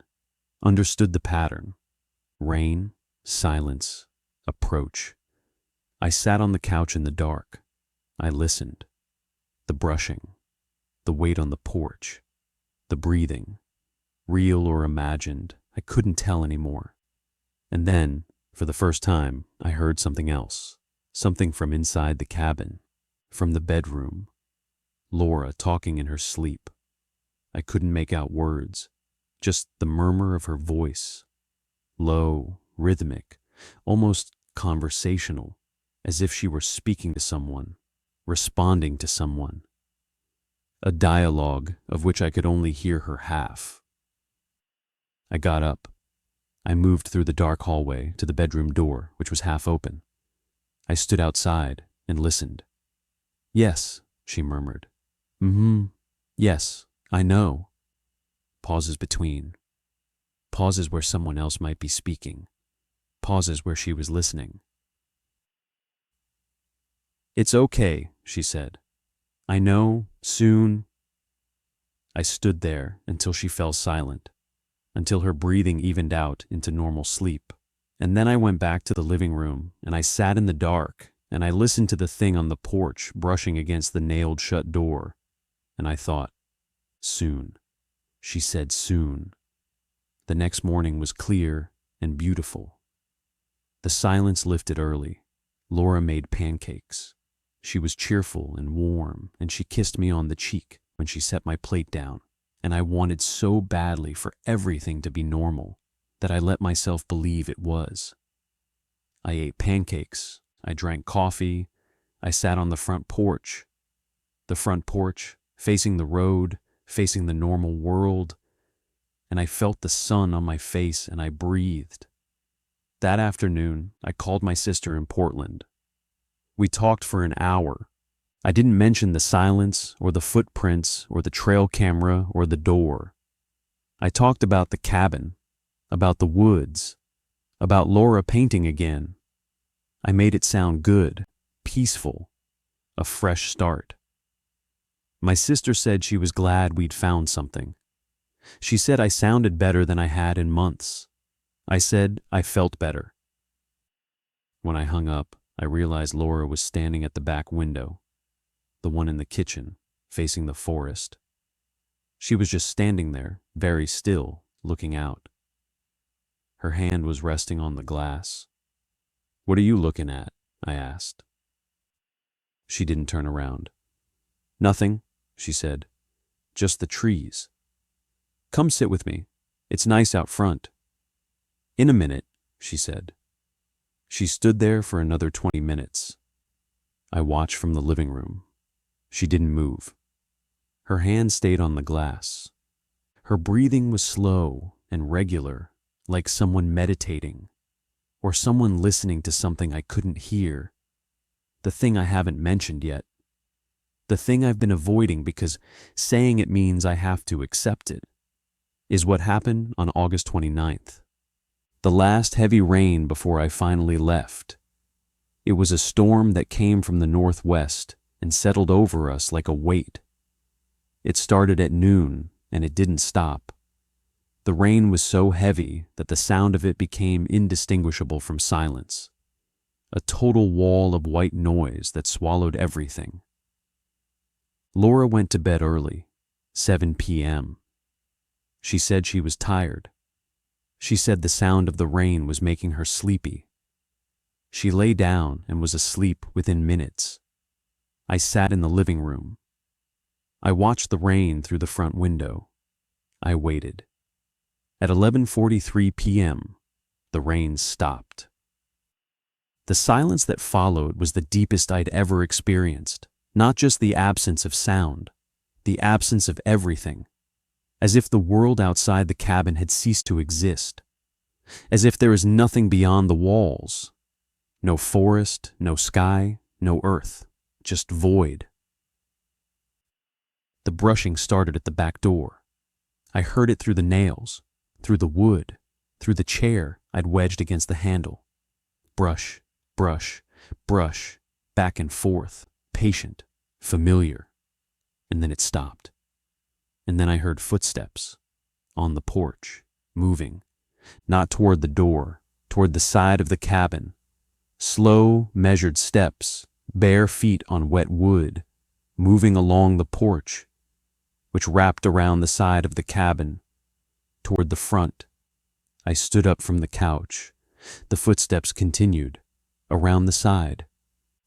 Speaker 1: understood the pattern. Rain, silence, approach. I sat on the couch in the dark. I listened. The brushing, the weight on the porch, the breathing, real or imagined, I couldn't tell anymore. And then, for the first time, I heard something else, something from inside the cabin, from the bedroom. Laura talking in her sleep. I couldn't make out words, just the murmur of her voice, low, rhythmic, almost conversational, as if she were speaking to someone, responding to someone. A dialogue of which I could only hear her half. I got up. I moved through the dark hallway to the bedroom door, which was half open. I stood outside and listened. "Yes," she murmured. Yes, I know." Pauses between. Pauses where someone else might be speaking. Pauses where she was listening. "It's okay," she said. "I know, soon." I stood there until she fell silent, until her breathing evened out into normal sleep. And then I went back to the living room, and I sat in the dark, and I listened to the thing on the porch brushing against the nailed shut door. And I thought, soon. She said soon. The next morning was clear and beautiful. The silence lifted early. Laura made pancakes. She was cheerful and warm, and she kissed me on the cheek when she set my plate down. And I wanted so badly for everything to be normal that I let myself believe it was. I ate pancakes. I drank coffee. I sat on the front porch. The front porch, facing the road, facing the normal world, and I felt the sun on my face and I breathed. That afternoon, I called my sister in Portland. We talked for an hour. I didn't mention the silence or the footprints or the trail camera or the door. I talked about the cabin, about the woods, about Laura painting again. I made it sound good, peaceful, a fresh start. My sister said she was glad we'd found something. She said I sounded better than I had in months. I said I felt better. When I hung up, I realized Laura was standing at the back window, the one in the kitchen, facing the forest. She was just standing there, very still, looking out. Her hand was resting on the glass. "What are you looking at?" I asked. She didn't turn around. "Nothing," she said. "Just the trees. Come sit with me. It's nice out front." "In a minute," she said. She stood there for another 20 minutes. I watched from the living room. She didn't move. Her hand stayed on the glass. Her breathing was slow and regular, like someone meditating, or someone listening to something I couldn't hear, the thing I haven't mentioned yet. The thing I've been avoiding because saying it means I have to accept it, is what happened on August 29th. The last heavy rain before I finally left. It was a storm that came from the northwest and settled over us like a weight. It started at noon and it didn't stop. The rain was so heavy that the sound of it became indistinguishable from silence. A total wall of white noise that swallowed everything. Laura went to bed early, 7 p.m. She said she was tired. She said the sound of the rain was making her sleepy. She lay down and was asleep within minutes. I sat in the living room. I watched the rain through the front window. I waited. At 11:43 p.m., the rain stopped. The silence that followed was the deepest I'd ever experienced. Not just the absence of sound, the absence of everything. as if the world outside the cabin had ceased to exist, as if there is nothing beyond the walls. No forest, no sky, no earth, just void. The brushing started at the back door. I heard it through the nails, through the wood, through the chair I'd wedged against the handle. Brush, brush, brush, back and forth, patient, familiar. And then it stopped. And then I heard footsteps on the porch, moving, not toward the door, toward the side of the cabin. Slow, measured steps, bare feet on wet wood, moving along the porch, which wrapped around the side of the cabin, toward the front. I stood up from the couch. The footsteps continued, around the side,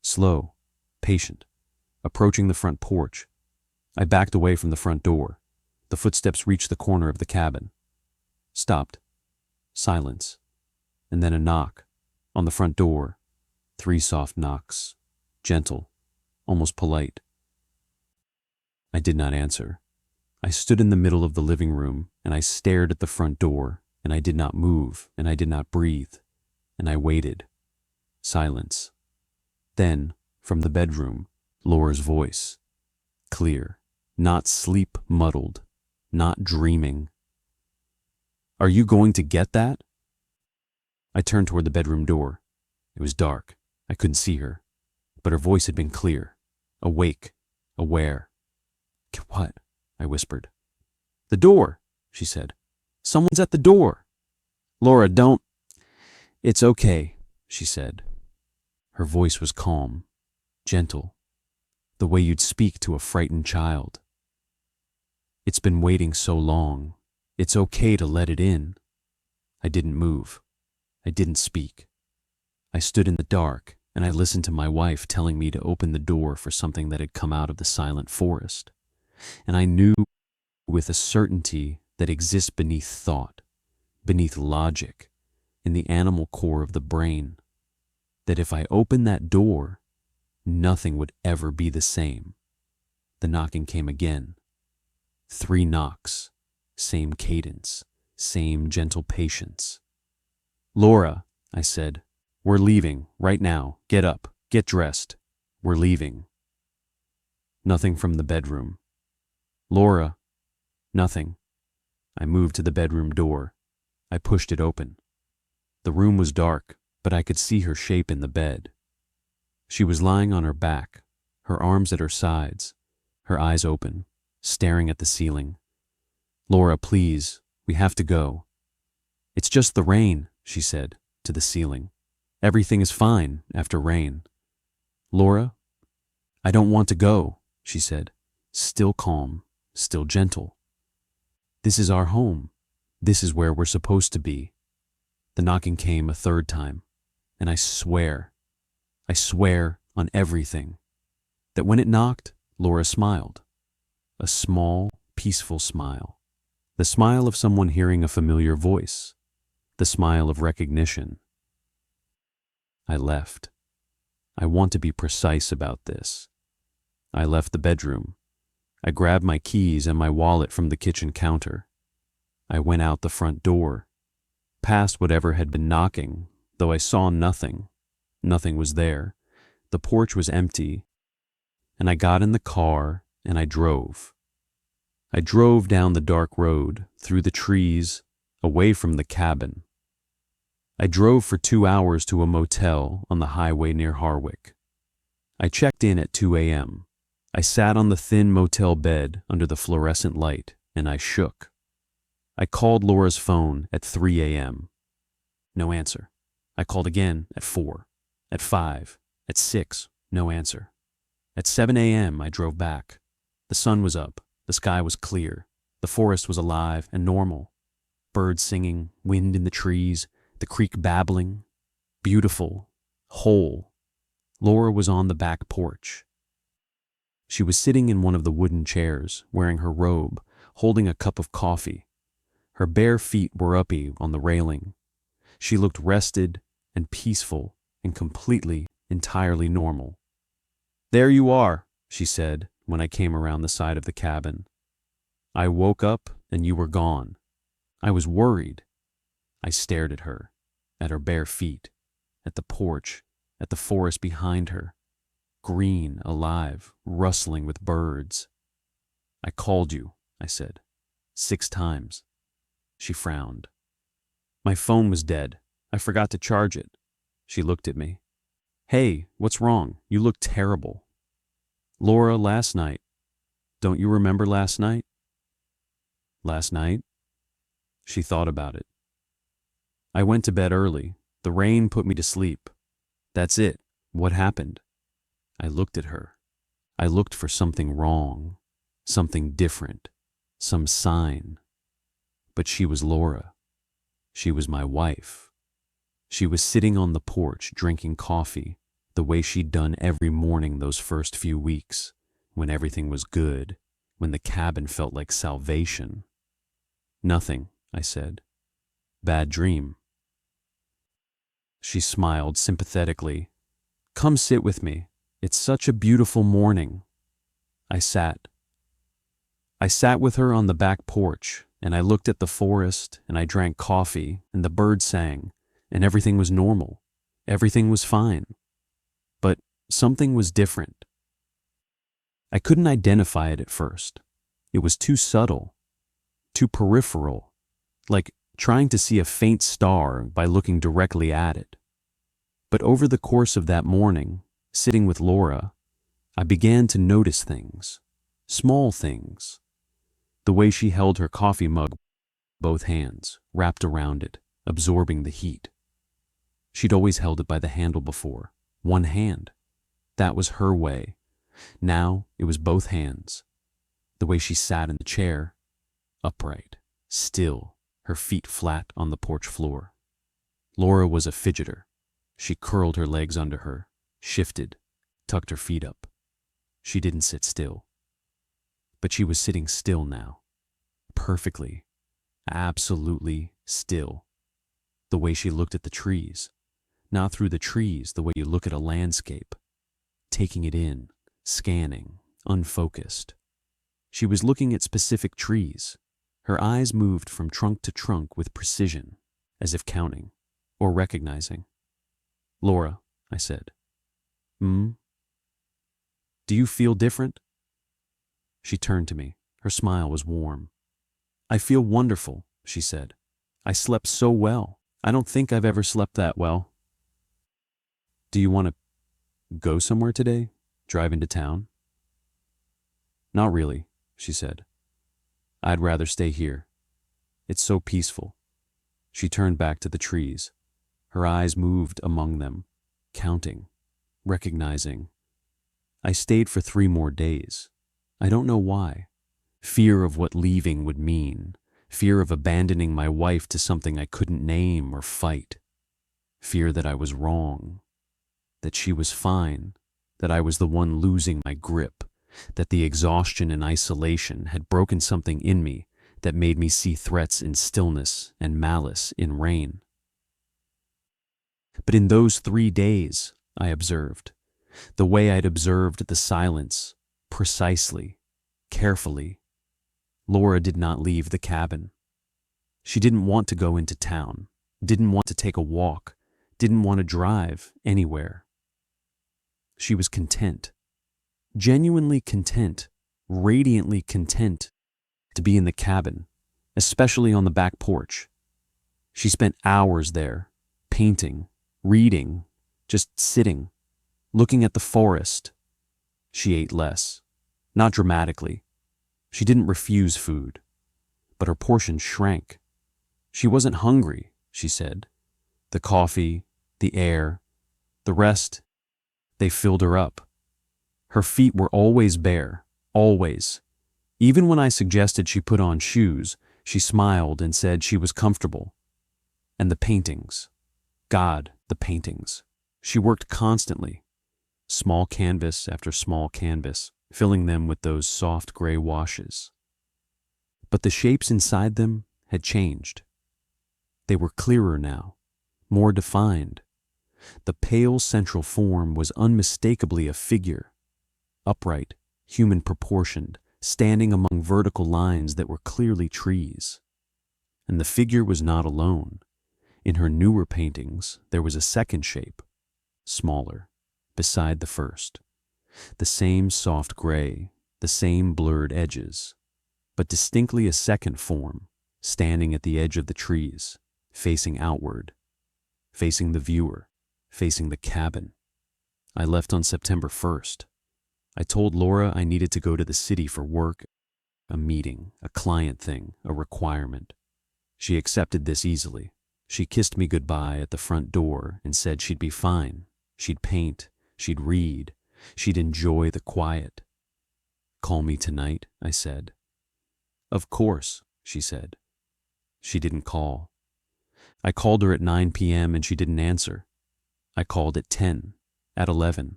Speaker 1: slow, patient, approaching the front porch. I backed away from the front door. The footsteps reached the corner of the cabin. Stopped. Silence. And then a knock. On the front door. 3 soft knocks. Gentle. Almost polite. I did not answer. I stood in the middle of the living room, and I stared at the front door, and I did not move, and I did not breathe, and I waited. Silence. Then, from the bedroom, Laura's voice. Clear. Not sleep-muddled. Not dreaming. "Are you going to get that?" I turned toward the bedroom door. It was dark. I couldn't see her. But her voice had been clear. Awake. Aware. "Get what?" I whispered. "The door," she said. "Someone's at the door." "Laura, don't." "It's okay," she said. Her voice was calm, gentle, the way you'd speak to a frightened child. "It's been waiting so long. It's okay to let it in." I didn't move. I didn't speak. I stood in the dark, and I listened to my wife telling me to open the door for something that had come out of the silent forest. And I knew with a certainty that exists beneath thought, beneath logic, in the animal core of the brain, that if I opened that door, nothing would ever be the same. The knocking came again. 3 knocks, same cadence, same gentle patience. "Laura," I said, "we're leaving, right now. Get up, get dressed. We're leaving." Nothing from the bedroom. "Laura." Nothing. I moved to the bedroom door. I pushed it open. The room was dark, but I could see her shape in the bed. She was lying on her back, her arms at her sides, her eyes open, staring at the ceiling. "Laura, please, we have to go." "It's just the rain," she said, to the ceiling. "Everything is fine after rain." "Laura, I don't want to go," she said, still calm, still gentle. "This is our home. This is where we're supposed to be." The knocking came a 3rd time, and I swear on everything, that when it knocked, Laura smiled. A small, peaceful smile. The smile of someone hearing a familiar voice. The smile of recognition. I left. I want to be precise about this. I left the bedroom. I grabbed my keys and my wallet from the kitchen counter. I went out the front door, past whatever had been knocking, though I saw nothing. Nothing was there. The porch was empty. And I got in the car and I drove. I drove down the dark road, through the trees, away from the cabin. I drove for 2 hours to a motel on the highway near Harwick. I checked in at 2 a.m. I sat on the thin motel bed under the fluorescent light, and I shook. I called Laura's phone at 3 a.m. No answer. I called again at 4, at 5, at 6, no answer. At 7 a.m. I drove back. The sun was up, the sky was clear, the forest was alive and normal. Birds singing, wind in the trees, the creek babbling. Beautiful, whole. Laura was on the back porch. She was sitting in one of the wooden chairs, wearing her robe, holding a cup of coffee. Her bare feet were uppy on the railing. She looked rested and peaceful and completely, entirely normal. "There you are," she said when I came around the side of the cabin. I woke up and you were gone. I was worried. I stared at her, at her bare feet, at the porch, at the forest behind her, green, alive, rustling with birds. I called you, I said, 6 times. She frowned. My phone was dead. I forgot to charge it. She looked at me. Hey, what's wrong? You look terrible. Laura, last night. Don't you remember last night? Last night? She thought about it. I went to bed early. The rain put me to sleep. That's it. What happened? I looked at her. I looked for something wrong, something different, some sign. But she was Laura. She was my wife. She was sitting on the porch drinking coffee the way she'd done every morning those first few weeks, when everything was good, when the cabin felt like salvation. Nothing, I said. Bad dream. She smiled sympathetically. Come sit with me. It's such a beautiful morning. I sat. I sat with her on the back porch, and I looked at the forest, and I drank coffee, and the birds sang, and everything was normal. Everything was fine. But something was different. I couldn't identify it at first. It was too subtle, too peripheral, like trying to see a faint star by looking directly at it. But over the course of that morning, sitting with Laura, I began to notice things, small things. The way she held her coffee mug, both hands wrapped around it, absorbing the heat. She'd always held it by the handle before, one hand. That was her way. Now it was both hands. The way she sat in the chair, upright, still, her feet flat on the porch floor. Laura was a fidgeter. She curled her legs under her, shifted, tucked her feet up. She didn't sit still. But she was sitting still now. Perfectly, absolutely still. The way she looked at the trees. Not through the trees, the way you look at a landscape. Taking it in, scanning, unfocused. She was looking at specific trees. Her eyes moved from trunk to trunk with precision, as if counting, or recognizing. Laura, I said. Do you feel different? She turned to me. Her smile was warm. I feel wonderful, she said. I slept so well. I don't think I've ever slept that well. Do you want to go somewhere today? Drive into town? Not really, she said. I'd rather stay here. It's so peaceful. She turned back to the trees. Her eyes moved among them, counting, recognizing. I stayed for 3 more days. I don't know why. Fear of what leaving would mean. Fear of abandoning my wife to something I couldn't name or fight. Fear that I was wrong. That she was fine. That I was the one losing my grip. That the exhaustion and isolation had broken something in me that made me see threats in stillness and malice in rain. But in those 3 days, I observed, the way I'd observed the silence, precisely, carefully, Laura did not leave the cabin. She didn't want to go into town, didn't want to take a walk, didn't want to drive anywhere. She was content, genuinely content, radiantly content to be in the cabin, especially on the back porch. She spent hours there, painting, reading, just sitting, looking at the forest. She ate less, not dramatically. She didn't refuse food, but her portion shrank. She wasn't hungry, she said. The coffee, the air, the rest, they filled her up. Her feet were always bare, always. Even when I suggested she put on shoes, she smiled and said she was comfortable. And the paintings. God, the paintings. She worked constantly, small canvas after small canvas, filling them with those soft gray washes. But the shapes inside them had changed. They were clearer now, more defined. The pale central form was unmistakably a figure, upright, human proportioned, standing among vertical lines that were clearly trees. And the figure was not alone. In her newer paintings, there was a second shape, smaller, beside the first. The same soft gray, the same blurred edges, but distinctly a second form, standing at the edge of the trees, facing outward, facing the viewer, facing the cabin. I left on September 1st. I told Laura I needed to go to the city for work, a meeting, a client thing, a requirement. She accepted this easily. She kissed me goodbye at the front door and said she'd be fine. She'd paint, she'd read, she'd enjoy the quiet. "Call me tonight," I said. "Of course," she said. She didn't call. I called her at 9 p.m. and she didn't answer. I called at 10, at 11.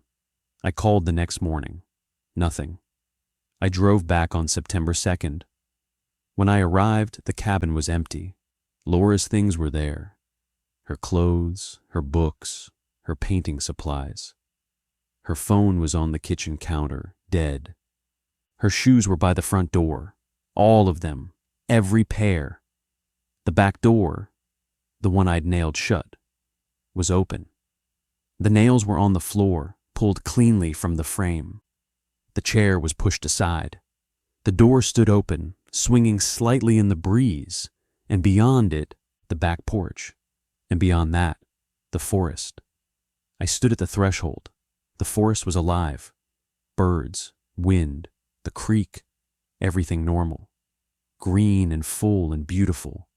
Speaker 1: I called the next morning. Nothing. I drove back on September 2nd. When I arrived, the cabin was empty. Laura's things were there. Her clothes, her books, her painting supplies. Her phone was on the kitchen counter, dead. Her shoes were by the front door. All of them. Every pair. The back door, the one I'd nailed shut, was open. The nails were on the floor, pulled cleanly from the frame. The chair was pushed aside. The door stood open, swinging slightly in the breeze, and beyond it, the back porch, and beyond that, the forest. I stood at the threshold. The forest was alive. Birds, wind, the creek, everything normal. Green and full and beautiful.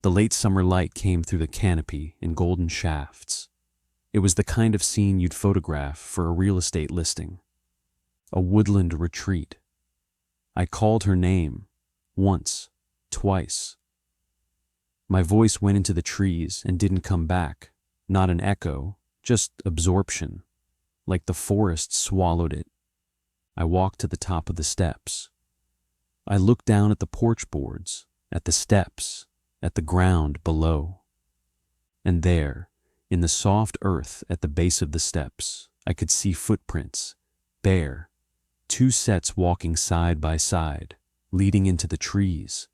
Speaker 1: The late summer light came through the canopy in golden shafts. It was the kind of scene you'd photograph for a real estate listing. A woodland retreat. I called her name, once, twice. My voice went into the trees and didn't come back, not an echo, just absorption, like the forest swallowed it. I walked to the top of the steps. I looked down at the porch boards, at the steps, at the ground below. And there, in the soft earth at the base of the steps, I could see footprints, bare, 2 sets walking side by side, leading into the trees.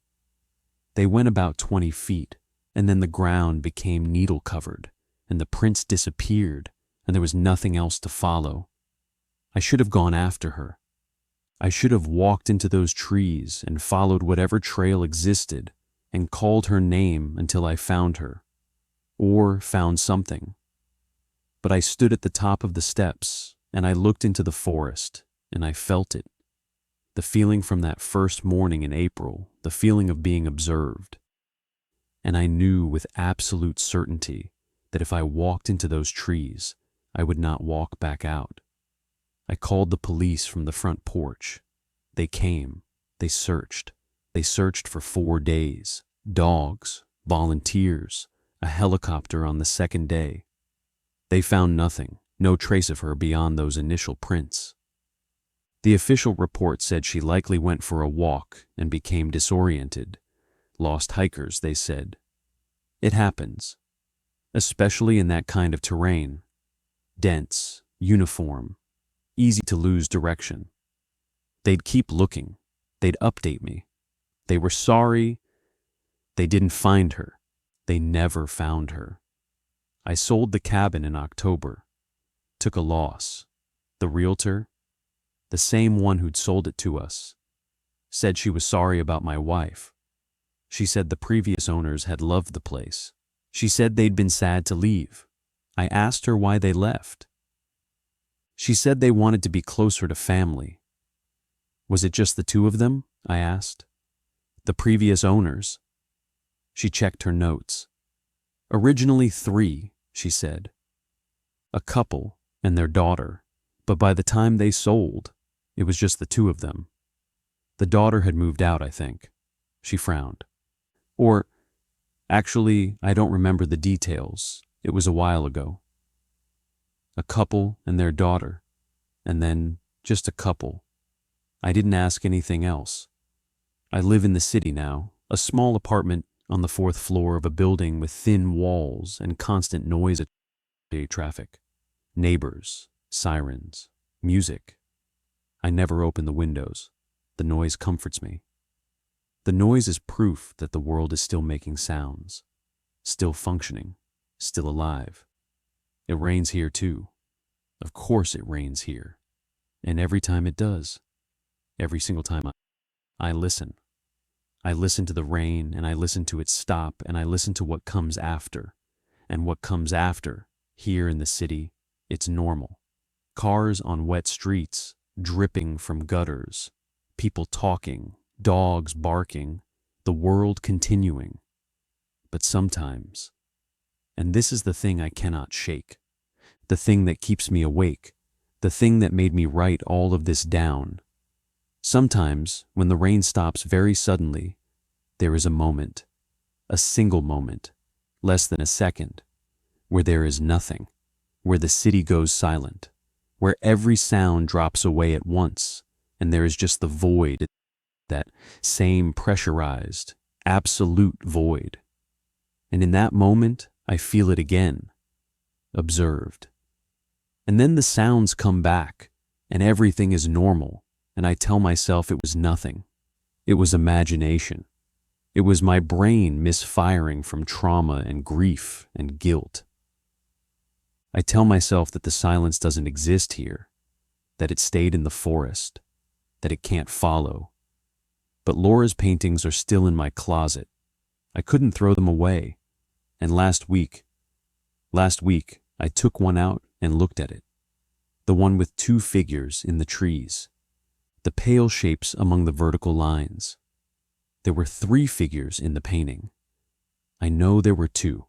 Speaker 1: They went about 20 feet, and then the ground became needle-covered, and the prints disappeared, and there was nothing else to follow. I should have gone after her. I should have walked into those trees and followed whatever trail existed and called her name until I found her, or found something. But I stood at the top of the steps, and I looked into the forest, and I felt it. The feeling from that first morning in April, the feeling of being observed. And I knew with absolute certainty that if I walked into those trees, I would not walk back out. I called the police from the front porch. They came. They searched. They searched for 4 days. Dogs, volunteers, a helicopter on the second day. They found nothing, no trace of her beyond those initial prints. The official report said she likely went for a walk and became disoriented. Lost hikers, they said. It happens, especially in that kind of terrain. Dense, uniform, easy to lose direction. They'd keep looking. They'd update me. They were sorry. They didn't find her. They never found her. I sold the cabin in October. Took a loss. The realtor, the same one who'd sold it to us, said she was sorry about my wife. She said the previous owners had loved the place. She said they'd been sad to leave. I asked her why they left. She said they wanted to be closer to family. Was it just the 2 of them? I asked. The previous owners. She checked her notes. Originally 3, she said. A couple and their daughter, but by the time they sold, it was just the 2 of them. The daughter had moved out, I think. She frowned. Or, actually, I don't remember the details. It was a while ago. A couple and their daughter, and then just a couple. I didn't ask anything else. I live in the city now, a small apartment on the 4th floor of a building with thin walls and constant noise at traffic. Neighbors, sirens, music. I never open the windows. The noise comforts me. The noise is proof that the world is still making sounds, still functioning, still alive. It rains here too. Of course it rains here. And every time it does, every single time I listen. I listen to the rain, and I listen to it stop, and I listen to what comes after. And what comes after, here in the city, it's normal. Cars on wet streets, dripping from gutters, people talking, dogs barking, the world continuing. But sometimes, and this is the thing I cannot shake, the thing that keeps me awake, the thing that made me write all of this down. Sometimes, when the rain stops very suddenly, there is a moment, a single moment, less than a second, where there is nothing, where the city goes silent, where every sound drops away at once, and there is just the void, that same pressurized, absolute void. And in that moment, I feel it again, observed. And then the sounds come back, and everything is normal, and I tell myself it was nothing. It was imagination. It was my brain misfiring from trauma and grief and guilt. I tell myself that the silence doesn't exist here, that it stayed in the forest, that it can't follow. But Laura's paintings are still in my closet. I couldn't throw them away. And last week, I took one out and looked at it. The one with two figures in the trees. The pale shapes among the vertical lines. There were 3 figures in the painting. I know there were 2.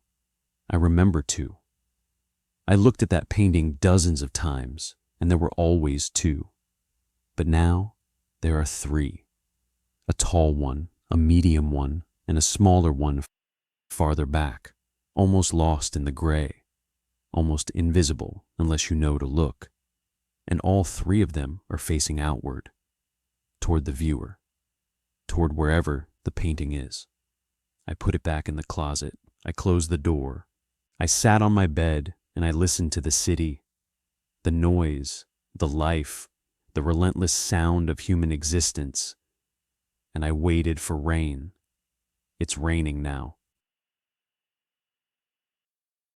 Speaker 1: I remember 2. I looked at that painting dozens of times, and there were always 2. But now, there are 3. A tall one, a medium one, and a smaller one farther back, almost lost in the gray, almost invisible unless you know to look. And all 3 of them are facing outward, toward the viewer, toward wherever the painting is. I put it back in the closet. I closed the door. I sat on my bed and I listened to the city, the noise, the life, the relentless sound of human existence. And I waited for rain. It's raining now.